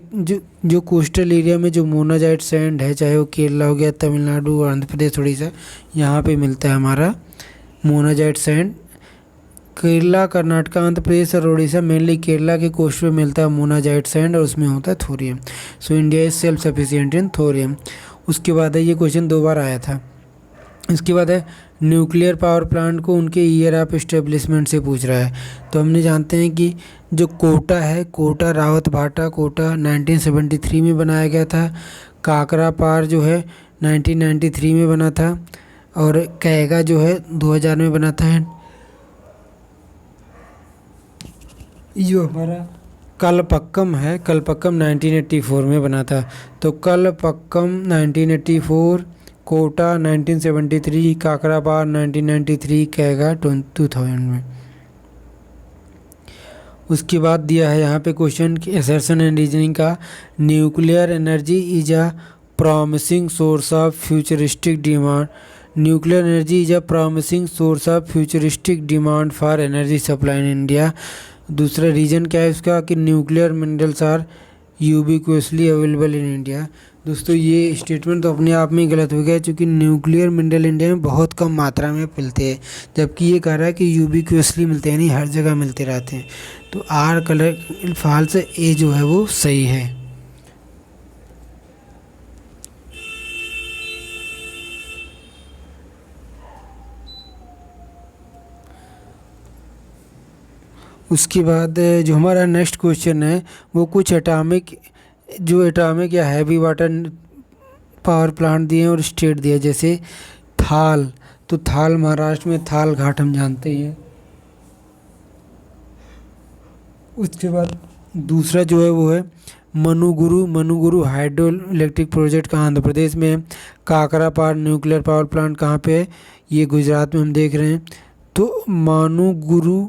[SPEAKER 1] जो कोस्टल एरिया में जो मोनाजाइट सैंड है, चाहे वो केरला हो गया, तमिलनाडु और आंध्र प्रदेश उड़ीसा, यहाँ पे मिलता है हमारा मोनाजाइट सैंड। केरला, कर्नाटक, आंध्र प्रदेश और उड़ीसा, मेनली केरला के कोस्ट पे मिलता है मोनाजाइट सैंड, और उसमें होता है thorium. So India is self sufficient in thorium. उसके बाद है, ये क्वेश्चन 2 बार आया था। इसके बाद है न्यूक्लियर पावर प्लांट को उनके ईयर ऑफ इस्टेब्लिशमेंट से पूछ रहा है। तो हमने जानते हैं कि जो कोटा है, कोटा रावतभाटा कोटा 1973 में बनाया गया था। काकरा पार जो है 1993 में बना था, और कैगा जो है 2000 में बना था। जो हमारा कलपक्कम है, कलपक्कम 1984 में बना था। तो कलपक्कम 1984, कोटा 1973, काकरापार 1993, कैगा 2000 में। उसके बाद दिया है यहाँ पे क्वेश्चन कि असर्शन एंड रीजनिंग का, nuclear energy is a promising source of futuristic demand. Nuclear energy is a promising source of futuristic demand for energy supply in India. दूसरा रीजन क्या है इसका कि nuclear minerals are ubiquitously available in India. दोस्तों ये statement तो अपने आप में ही गलत हो गया, क्योंकि न्यूक्लियर मिनरल इंडिया में बहुत कम मात्रा में मिलते हैं, जबकि ये कह रहा है कि यूबिक्वसली मिलते हैं, यानी हर जगह मिलते रहते हैं। तो आर कलर फाल से ए जो है वो सही है। उसके बाद जो हमारा नेक्स्ट क्वेश्चन है वो कुछ एटॉमिक या हैवी वाटर पावर प्लांट दिए और स्टेट दिए, जैसे थाल। तो थाल महाराष्ट्र में, थाल घाट हम जानते ही हैं। उसके बाद दूसरा जो है वो है मनुगुरु हाइड्रो इलेक्ट्रिक प्रोजेक्ट का आंध्र प्रदेश में है। काकरा पार न्यूक्लियर पावर प्लांट कहाँ पे है? ये गुजरात में हम देख रहे हैं। तो मानुगुरु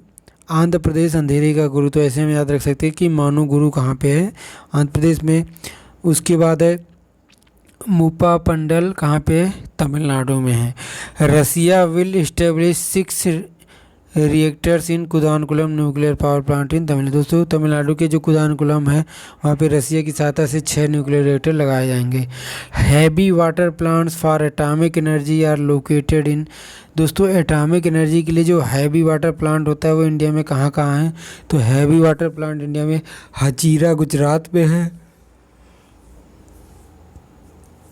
[SPEAKER 1] आंध्र प्रदेश अंधेरे का गुरु, तो ऐसे हम याद रख सकते हैं कि मानुगुरु कहाँ पे है? आंध्र प्रदेश में। उसके बाद है मुपापंडल कहाँ पे है? तमिलनाडु में है। Russia will establish 6 reactors in Kudankulam nuclear power plant in Tamil Nadu. दोस्तों तमिलनाडु के जो कुदानकुलम है वहाँ पे रसिया की सहायता से 6 न्यूक्लियर रिएक्टर लगाए जाएंगे। Heavy water plants for atomic energy are located in. दोस्तों एटॉमिक एनर्जी के लिए जो हैवी वाटर प्लांट होता है वो इंडिया में कहाँ कहाँ है? तो हैवी वाटर प्लांट इंडिया में हजीरा गुजरात में है।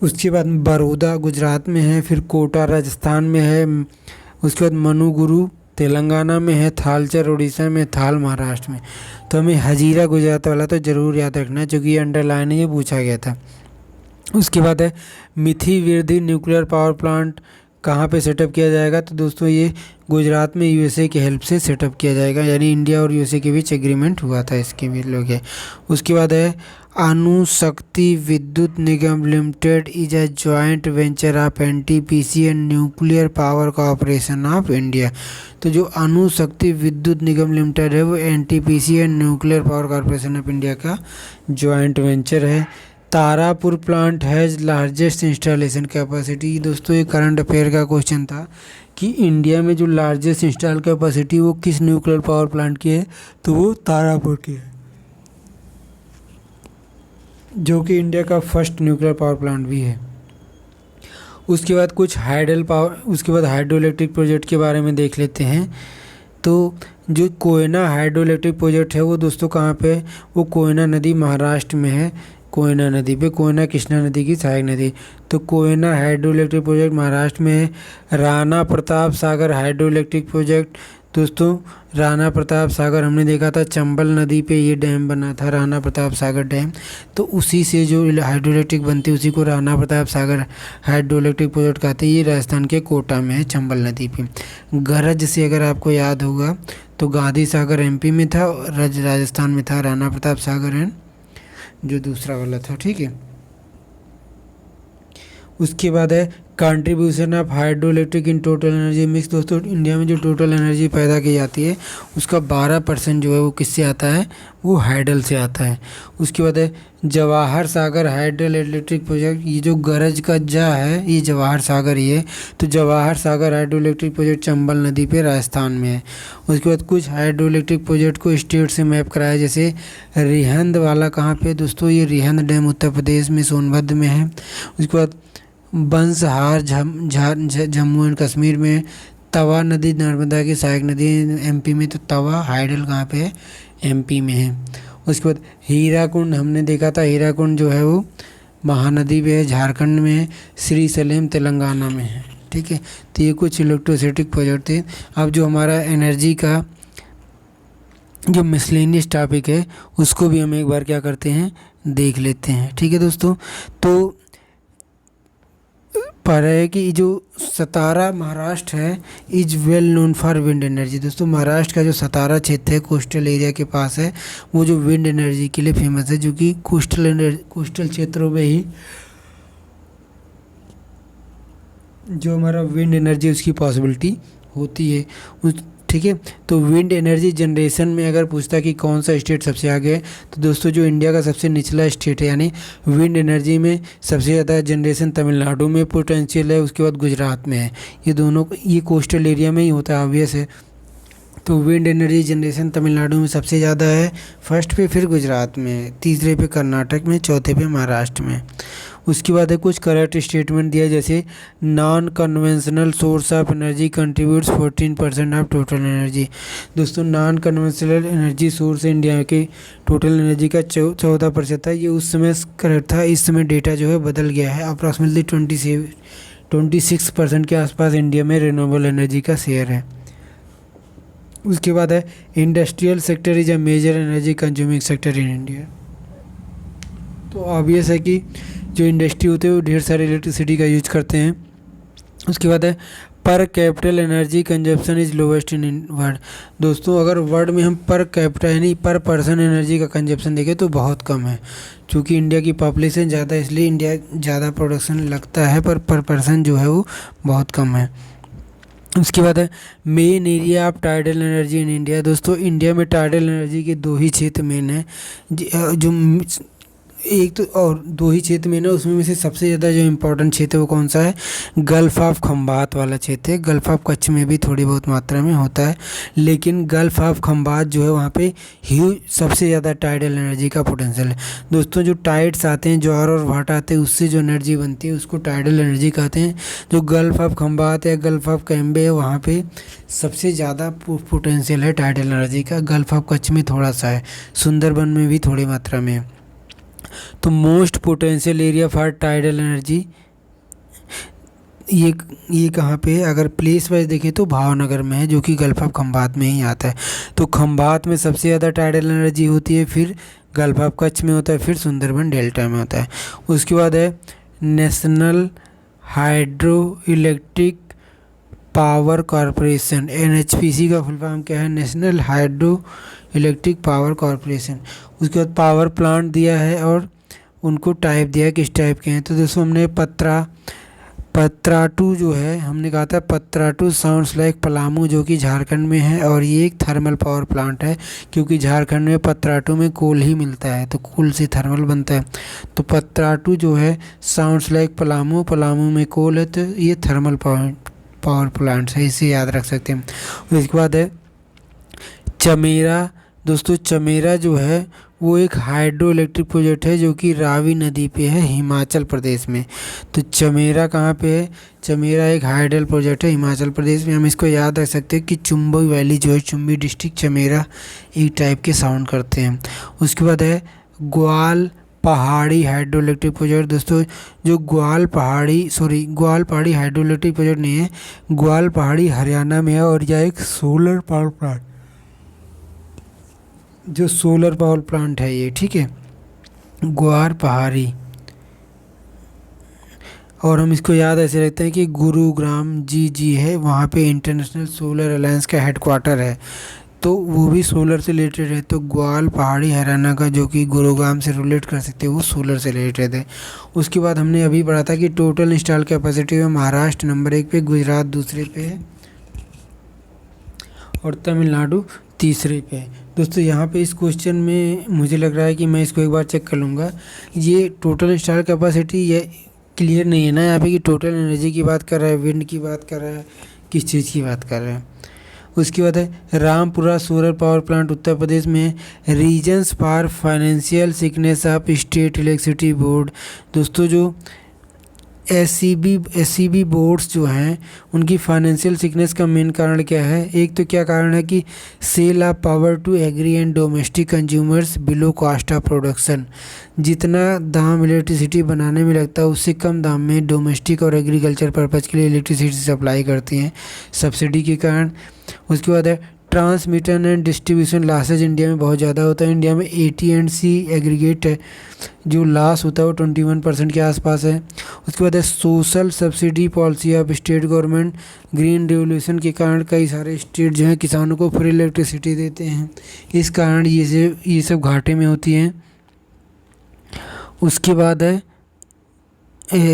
[SPEAKER 1] उसके बाद बड़ौदा गुजरात में है, फिर कोटा राजस्थान में है। उसके बाद मनुगुरु तेलंगाना में है, थालचर उड़ीसा में, थाल महाराष्ट्र में। तो हमें हजीरा गुजरात वाला तो ज़रूर याद रखना है, क्योंकि ये अंडरलाइन ये पूछा गया था। उसके बाद है मिथि विरधि न्यूक्लियर पावर प्लांट कहाँ पे सेटअप किया जाएगा? तो दोस्तों ये गुजरात में यूएसए की हेल्प से सेटअप किया जाएगा, यानी इंडिया और यूएसए के बीच एग्रीमेंट हुआ था इसके भी लोग है। उसके बाद है Anushakti Vidyut Nigam limited is a joint venture of NTPC and nuclear power corporation of India. तो जो अणुशक्ति विद्युत निगम लिमिटेड है वो NTPC and nuclear power corporation of India का जॉइंट वेंचर है। Tarapur plant has largest installation capacity. दोस्तों ये करंट अफेयर का क्वेश्चन था कि इंडिया में जो लार्जेस्ट इंस्टॉल कैपेसिटी वो किस न्यूक्लियर पावर प्लांट की है? तो वो तारापुर की है, जो कि इंडिया का फर्स्ट न्यूक्लियर पावर प्लांट भी है। उसके बाद उसके बाद हाइड्रो इलेक्ट्रिक प्रोजेक्ट के बारे में देख लेते हैं। तो जो कोयना हाइड्रो इलेक्ट्रिक प्रोजेक्ट है वो दोस्तों कहाँ पे है? वो कोयना नदी महाराष्ट्र में है। कोयना नदी पे, कोयना कृष्णा नदी की सहायक नदी। तो Koyna hydro electric project Maharashtra में है। Rana Pratap Sagar hydro electric project, दोस्तों राणा प्रताप सागर हमने देखा था चंबल नदी पे ये डैम बना था, राणा प्रताप सागर डैम। तो उसी से जो हाइड्रो इलेक्ट्रिक बनती है उसी को Rana Pratap Sagar hydro electric project कहते हैं। ये राजस्थान के कोटा में है, चंबल नदी पे। गरज से अगर आपको याद होगा तो गांधी सागर एमपी में था, राजस्थान में था राणा प्रताप सागर एंड जो दूसरा वाला था, ठीक है। उसके बाद है contribution of hydro electric in total energy mix. दोस्तों इंडिया में जो टोटल एनर्जी पैदा की जाती है उसका 12% जो है वो किससे आता है? वो हाइडल से आता है। उसके बाद है Jawahar Sagar hydro electric project. ये जो गरज का जा है ये जवाहर सागर ही है। तो Jawahar Sagar hydro electric project Chambal नदी पे राजस्थान में है। उसके बाद कुछ हाइड्रो इलेक्ट्रिक प्रोजेक्ट को स्टेट से मैप कराया, जैसे रिहंद वाला कहाँ पे? दोस्तों ये रिहंद डैम उत्तर प्रदेश में सोनभद्र में है। उसके बाद बंसहार जम्मू एंड कश्मीर में। तवा नदी नर्मदा की सहायक नदी एमपी में। तो तवा हाइडल कहाँ पे है? एमपी में है। उसके बाद हीराकुंड हमने देखा था, हीराकुंड जो है वो महानदी पे है, झारखंड में है। श्री सलेम तेलंगाना में है, ठीक है। तो ये कुछ इलेक्ट्रोस्टैटिक प्रोजेक्ट थे। अब जो हमारा एनर्जी का जो मिसलेनियस टॉपिक है उसको भी हम एक बार क्या करते हैं, देख लेते हैं, ठीक है दोस्तों। तो पा रहे हैं कि जो सतारा महाराष्ट्र है is well known for wind energy. दोस्तों महाराष्ट्र का जो सतारा क्षेत्र है कोस्टल एरिया के पास है, वो जो विंड एनर्जी के लिए फेमस है, जो कि कोस्टल क्षेत्रों में ही जो हमारा विंड एनर्जी उसकी पॉसिबिलिटी होती है। ठीक है। तो विंड एनर्जी जनरेशन में अगर पूछता कि कौन सा स्टेट सबसे आगे है, तो दोस्तों जो इंडिया का सबसे निचला स्टेट है, यानी विंड एनर्जी में सबसे ज़्यादा जनरेशन तमिलनाडु में पोटेंशियल है, उसके बाद गुजरात में है। ये दोनों ये कोस्टल एरिया में ही होता है, ऑब्वियस है। तो विंड एनर्जी जनरेशन तमिलनाडु में सबसे ज़्यादा है, फर्स्ट पे, फिर गुजरात में, तीसरे पे कर्नाटक में, चौथे पे महाराष्ट्र में। उसके बाद है कुछ करेक्ट स्टेटमेंट दिया, जैसे non conventional source of energy contributes 14% of total energy. दोस्तों non conventional energy source India के टोटल एनर्जी का 14% था। ये उस समय करेक्ट था, इस समय डेटा जो है बदल गया है। अप्रॉक्सीमेटली 26% के आसपास इंडिया में रिन्यूएबल एनर्जी का शेयर है। उसके बाद है industrial sector is a major energy consuming sector in India. तो ऑब्वियस है कि जो इंडस्ट्री होते हैं वो ढेर सारे इलेक्ट्रिसिटी का यूज करते हैं। उसके बाद है पर capital energy consumption is lowest in world. दोस्तों अगर वर्ल्ड में हम पर कैपिटल यानी पर पर्सन एनर्जी का कंजप्शन देखें तो बहुत कम है। चूँकि इंडिया की पॉपुलेशन ज़्यादा है इसलिए इंडिया ज़्यादा प्रोडक्शन लगता है, पर पर्सन जो है वो बहुत कम है। उसके बाद है main area of tidal energy in India. दोस्तों इंडिया में टाइडल एनर्जी के दो ही क्षेत्र मेन है, जो एक तो और दो ही क्षेत्र में ना, उसमें में से सबसे ज़्यादा जो इम्पोर्टेंट क्षेत्र है वो कौन सा है, गल्फ़ ऑफ खंबात वाला क्षेत्र है। गल्फ़ ऑफ कच्छ में भी थोड़ी बहुत मात्रा में होता है, लेकिन गल्फ़ ऑफ खंबात जो है वहाँ पे ह्यूज सबसे ज़्यादा टाइडल एनर्जी का पोटेंशियल है। दोस्तों जो टाइड्स आते हैं, ज्वार और भाट आते हैं, उससे जो एनर्जी बनती है उसको टाइडल एनर्जी कहते हैं। जो गल्फ़ ऑफ खंबात या गल्फ़ ऑफ कैम्बे है वहाँ पे सबसे ज़्यादा पोटेंशियल है टाइडल एनर्जी का। गल्फ़ ऑफ कच्छ में थोड़ा सा है, सुंदरबन में भी थोड़ी मात्रा में है। तो most potential area for tidal energy ये कहाँ पे है, अगर प्लेस वाइज देखें तो भावनगर में है, जो कि गल्फ़ ऑफ खंबात में ही आता है। तो खंबात में सबसे ज़्यादा टाइडल एनर्जी होती है, फिर गल्फ़ ऑफ कच्छ में होता है, फिर सुंदरबन डेल्टा में होता है। उसके बाद है national hydro electric power corporation. NHPC का फुल फॉर्म क्या है, national hydro electric power corporation. उसके बाद पावर प्लांट दिया है और उनको टाइप दिया है किस टाइप के हैं। तो दोस्तों हमने पत्राटू जो है, हमने कहा था पत्राटू साउंड्स लाइक पलामू, जो कि झारखंड में है, और ये एक थर्मल पावर प्लांट है, क्योंकि झारखंड में पत्राटू में कोल ही मिलता है, तो कोल से थर्मल बनता है। तो पत्राटू जो है साउंड्स लाइक पलामू, पलामू में कोल है, तो ये थर्मल पावर प्लांट है, इसे याद रख सकते हैं। उसके बाद है चमेरा। दोस्तों चमेरा जो है वो एक हाइड्रो इलेक्ट्रिक प्रोजेक्ट है, जो कि रावी नदी पे है, हिमाचल प्रदेश में। तो चमेरा कहाँ पे है, चमेरा एक हाइडल प्रोजेक्ट है हिमाचल प्रदेश में। हम इसको याद रख सकते हैं कि चुंबई वैली जो है, चुंबी डिस्ट्रिक्ट, चमेरा एक टाइप के साउंड करते हैं। उसके बाद है ग्वाल पहाड़ी हाइड्रो इलेक्ट्रिक प्रोजेक्ट। दोस्तों जो ग्वाल पहाड़ी हाइड्रो इलेक्ट्रिक प्रोजेक्ट नहीं है, ग्वाल पहाड़ी हरियाणा में है, और यह एक सोलर पावर प्लांट, जो सोलर पावर प्लांट है ये, ठीक है, ग्वार पहाड़ी। और हम इसको याद ऐसे रखते हैं कि गुरुग्राम जी है, वहाँ पे इंटरनेशनल सोलर अलायंस का हेडक्वार्टर है, तो वो भी सोलर से रिलेटेड है। तो ग्वाल पहाड़ी हरियाणा का, जो कि गुरुग्राम से रिलेट कर सकते हैं, वो सोलर से रिलेटेड है। उसके बाद हमने अभी पढ़ा था कि टोटल इंस्टॉल कैपेसिटी में महाराष्ट्र नंबर 1 पे, गुजरात दूसरे पे है, और तमिलनाडु तीसरे पे है। दोस्तों यहाँ पे इस क्वेश्चन में मुझे लग रहा है कि मैं इसको एक बार चेक कर लूँगा। ये टोटल इंस्टॉल कैपेसिटी ये क्लियर नहीं है ना यहाँ पे कि टोटल एनर्जी की बात कर रहा है, विंड की बात कर रहा है, किस चीज़ की बात कर रहा है। उसके बाद है Rampura solar power plant Uttar Pradesh में। Reasons for financial sickness of state electricity board. दोस्तों जो SCB बोर्ड्स जो हैं उनकी फाइनेंशियल सिकनेस का मेन कारण क्या है, एक तो क्या कारण है कि sale of power to agri and domestic consumers below cost of production. जितना दाम इलेक्ट्रिसिटी बनाने में लगता है उससे कम दाम में डोमेस्टिक और एग्रीकल्चर पर्पज़ के लिए इलेक्ट्रिसिटी सप्लाई करती हैं सब्सिडी के कारण। उसके बाद है transmission and distribution losses India में बहुत ज़्यादा होता है। इंडिया में AT&C एग्रीगेट है जो लॉस होता है वो 21% के आसपास है। उसके बाद है social subsidy policy of state government. Green revolution के कारण कई सारे स्टेट जो हैं किसानों को फ्री इलेक्ट्रिसिटी देते हैं, इस कारण ये सब घाटे में होती हैं। उसके बाद है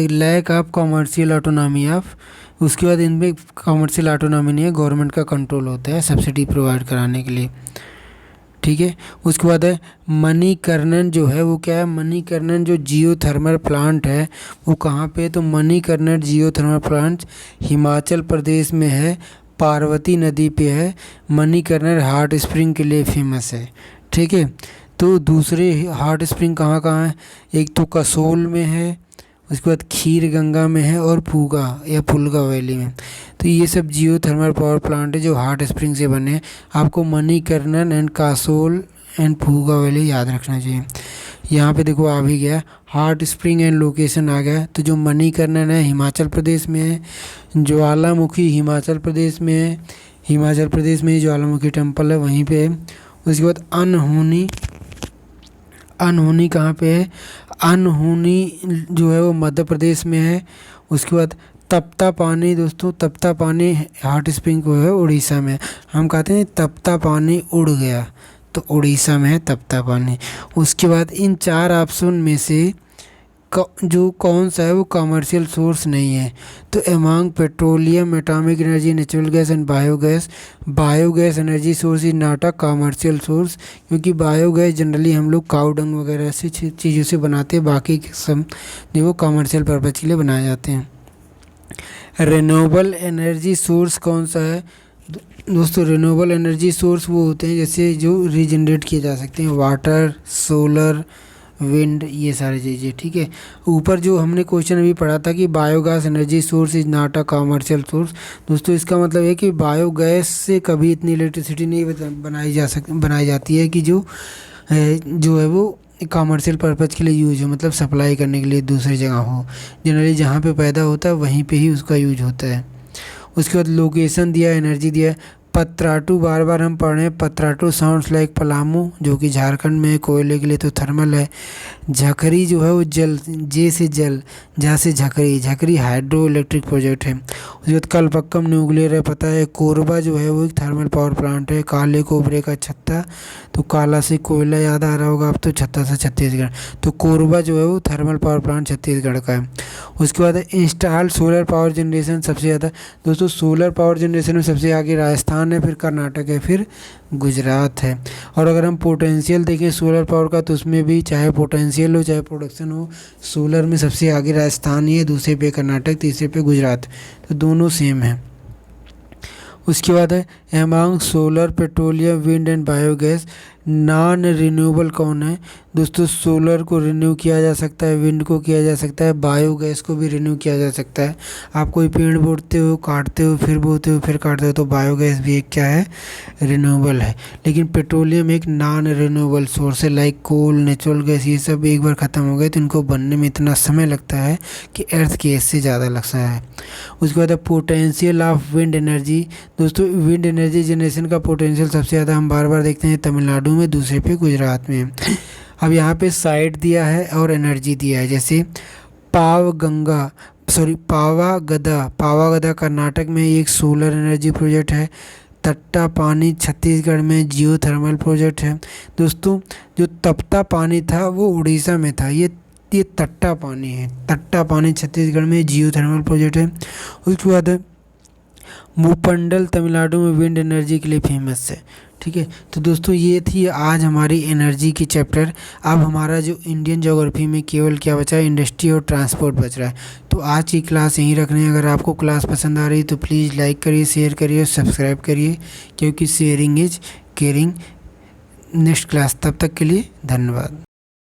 [SPEAKER 1] lack of commercial autonomy of. उसके बाद इनमें कमर्शियल ऑटोनॉमी नहीं है, गवर्नमेंट का कंट्रोल होता है सब्सिडी प्रोवाइड कराने के लिए, ठीक है। उसके बाद है मणिकर्णन, जो है वो क्या है, मणिकर्णन जो जियोथर्मल प्लांट है वो कहाँ पे है, तो मणिकर्णन जियोथर्मल प्लांट हिमाचल प्रदेश में है, पार्वती नदी पे है। मणिकर्णन हॉट स्प्रिंग के लिए फेमस है, ठीक है। तो दूसरे हॉट स्प्रिंग कहाँ कहाँ है, एक तो कसोल में है, उसके बाद खीर गंगा में है, और पूगा या पुलगा वैली में। तो ये सब जियोथर्मल पावर प्लांट है जो हॉट स्प्रिंग से बने हैं। आपको मणिकर्णन and Kasol and Puga valley याद रखना चाहिए। यहाँ पे देखो आ भी गया, हॉट स्प्रिंग एंड लोकेशन आ गया। तो जो मणिकर्णन है हिमाचल प्रदेश में है, ज्वालामुखी हिमाचल प्रदेश में है, हिमाचल प्रदेश में ही ज्वालामुखी टेम्पल है वहीं पे है। उसके बाद अनहोनी, अनहोनी कहाँ पे है, अनहोनी जो है वो मध्य प्रदेश में है। उसके बाद तप्ता पानी, दोस्तों तप्ता पानी हॉट स्प्रिंग को है उड़ीसा में। हम कहते हैं तप्ता पानी उड़ गया, तो उड़ीसा में है तप्ता पानी। उसके बाद इन 4 ऑप्शन में से जो कौन सा है वो कमर्शियल सोर्स नहीं है, तो among petroleum, atomic energy, natural gas and biogas, biogas energy source is not a commercial source, क्योंकि बायोगैस जनरली हम लोग काऊ डंग वगैरह से चीज़ों से बनाते हैं, बाकी सब जो वो कमर्शियल पर्पज़ के लिए बनाए जाते हैं। रिन्यूएबल एनर्जी सोर्स कौन सा है, दोस्तों रिन्यूएबल एनर्जी सोर्स वो होते हैं जैसे जो रीजनरेट किए जा सकते हैं, वाटर, सोलर, विंड, ये सारी चीज़ें, ठीक है। ऊपर जो हमने क्वेश्चन अभी पढ़ा था कि biogas energy source is not a commercial source, दोस्तों इसका मतलब है कि बायोगैस से कभी इतनी इलेक्ट्रिसिटी नहीं बनाई जाती है कि जो है वो कमर्शियल पर्पज़ के लिए यूज हो, मतलब सप्लाई करने के लिए दूसरी जगह हो। जनरली जहाँ पे पैदा होता है वहीं पे ही उसका यूज होता है। उसके बाद लोकेशन दिया, एनर्जी दिया। पतराटू बार बार हम पढ़ रहे हैं, पतराटू साउंड्स लाइक पलामू, जो कि झारखंड में कोयले के लिए तो थर्मल है। झकरी जो है वो जल, जे से जल, जहाँ से झकरी, झकरी हाइड्रो इलेक्ट्रिक प्रोजेक्ट है। उसके बाद कलपक्कम न्यूक्लियर है, पता है। कोरबा जो है वो एक थर्मल पावर प्लांट है। काले कोबरे का छत्ता, तो काला से कोयला याद आ रहा होगा अब, तो छत्ता से छत्तीसगढ़, तो कोरबा जो है वो थर्मल पावर प्लांट छत्तीसगढ़ का है। उसके बाद इंस्टॉल सोलर पावर जनरेशन सबसे ज़्यादा, दोस्तों सोलर पावर जनरेशन में सबसे आगे राजस्थान है, फिर कर्नाटक है, फिर गुजरात है। और अगर हम पोटेंशियल देखें सोलर पावर का, तो उसमें भी चाहे पोटेंशियल हो चाहे प्रोडक्शन हो, सोलर में सबसे आगे राजस्थान ही है, दूसरे पे कर्नाटक, तीसरे पे गुजरात, तो दोनों सेम है। उसके बाद है among solar, petroleum, wind and biogas non renewable कौन है, दोस्तों सोलर को रिन्यू किया जा सकता है, विंड को किया जा सकता है, बायोगैस को भी रिन्यू किया जा सकता है। आप कोई पेड़ बोते हो, काटते हो, फिर बोते हो, फिर काटते हो, तो बायोगैस भी एक क्या है, रिन्यूएबल है। लेकिन पेट्रोलियम एक नॉन रिन्यूएबल सोर्स है, लाइक कोल, नेचुरल गैस, ये सब एक बार ख़त्म हो गए तो इनको बनने में इतना समय लगता है कि अर्थ के एज से ज़्यादा लगता है। उसके बाद पोटेंशियल ऑफ विंड एनर्जी, दोस्तों विंड एनर्जी जनरेशन का पोटेंशियल सबसे ज़्यादा हम बार बार देखते हैं तमिलनाडु में, दूसरे पे गुजरात में। अब यहाँ पे साइट दिया है और एनर्जी दिया है, जैसे पावागदा कर्नाटक में एक सोलर एनर्जी प्रोजेक्ट है। तट्टा पानी छत्तीसगढ़ में जियो थर्मल प्रोजेक्ट है। दोस्तों जो तप्ता पानी था वो उड़ीसा में था, ये तट्टा पानी है, तट्टा पानी छत्तीसगढ़ में जियो थर्मल प्रोजेक्ट है। उसके बाद मुपंडल तमिलनाडु में विंड एनर्जी के लिए फेमस है, ठीक है। तो दोस्तों ये थी आज हमारी एनर्जी की चैप्टर। अब हमारा जो इंडियन ज्योग्राफी में केवल क्या बचा है, इंडस्ट्री और ट्रांसपोर्ट बच रहा है। तो आज की क्लास यहीं रख रहे हैं। अगर आपको क्लास पसंद आ रही है तो प्लीज़ लाइक करिए, शेयर करिए, सब्सक्राइब करिए, क्योंकि sharing is caring. Next class, तब तक के लिए धन्यवाद।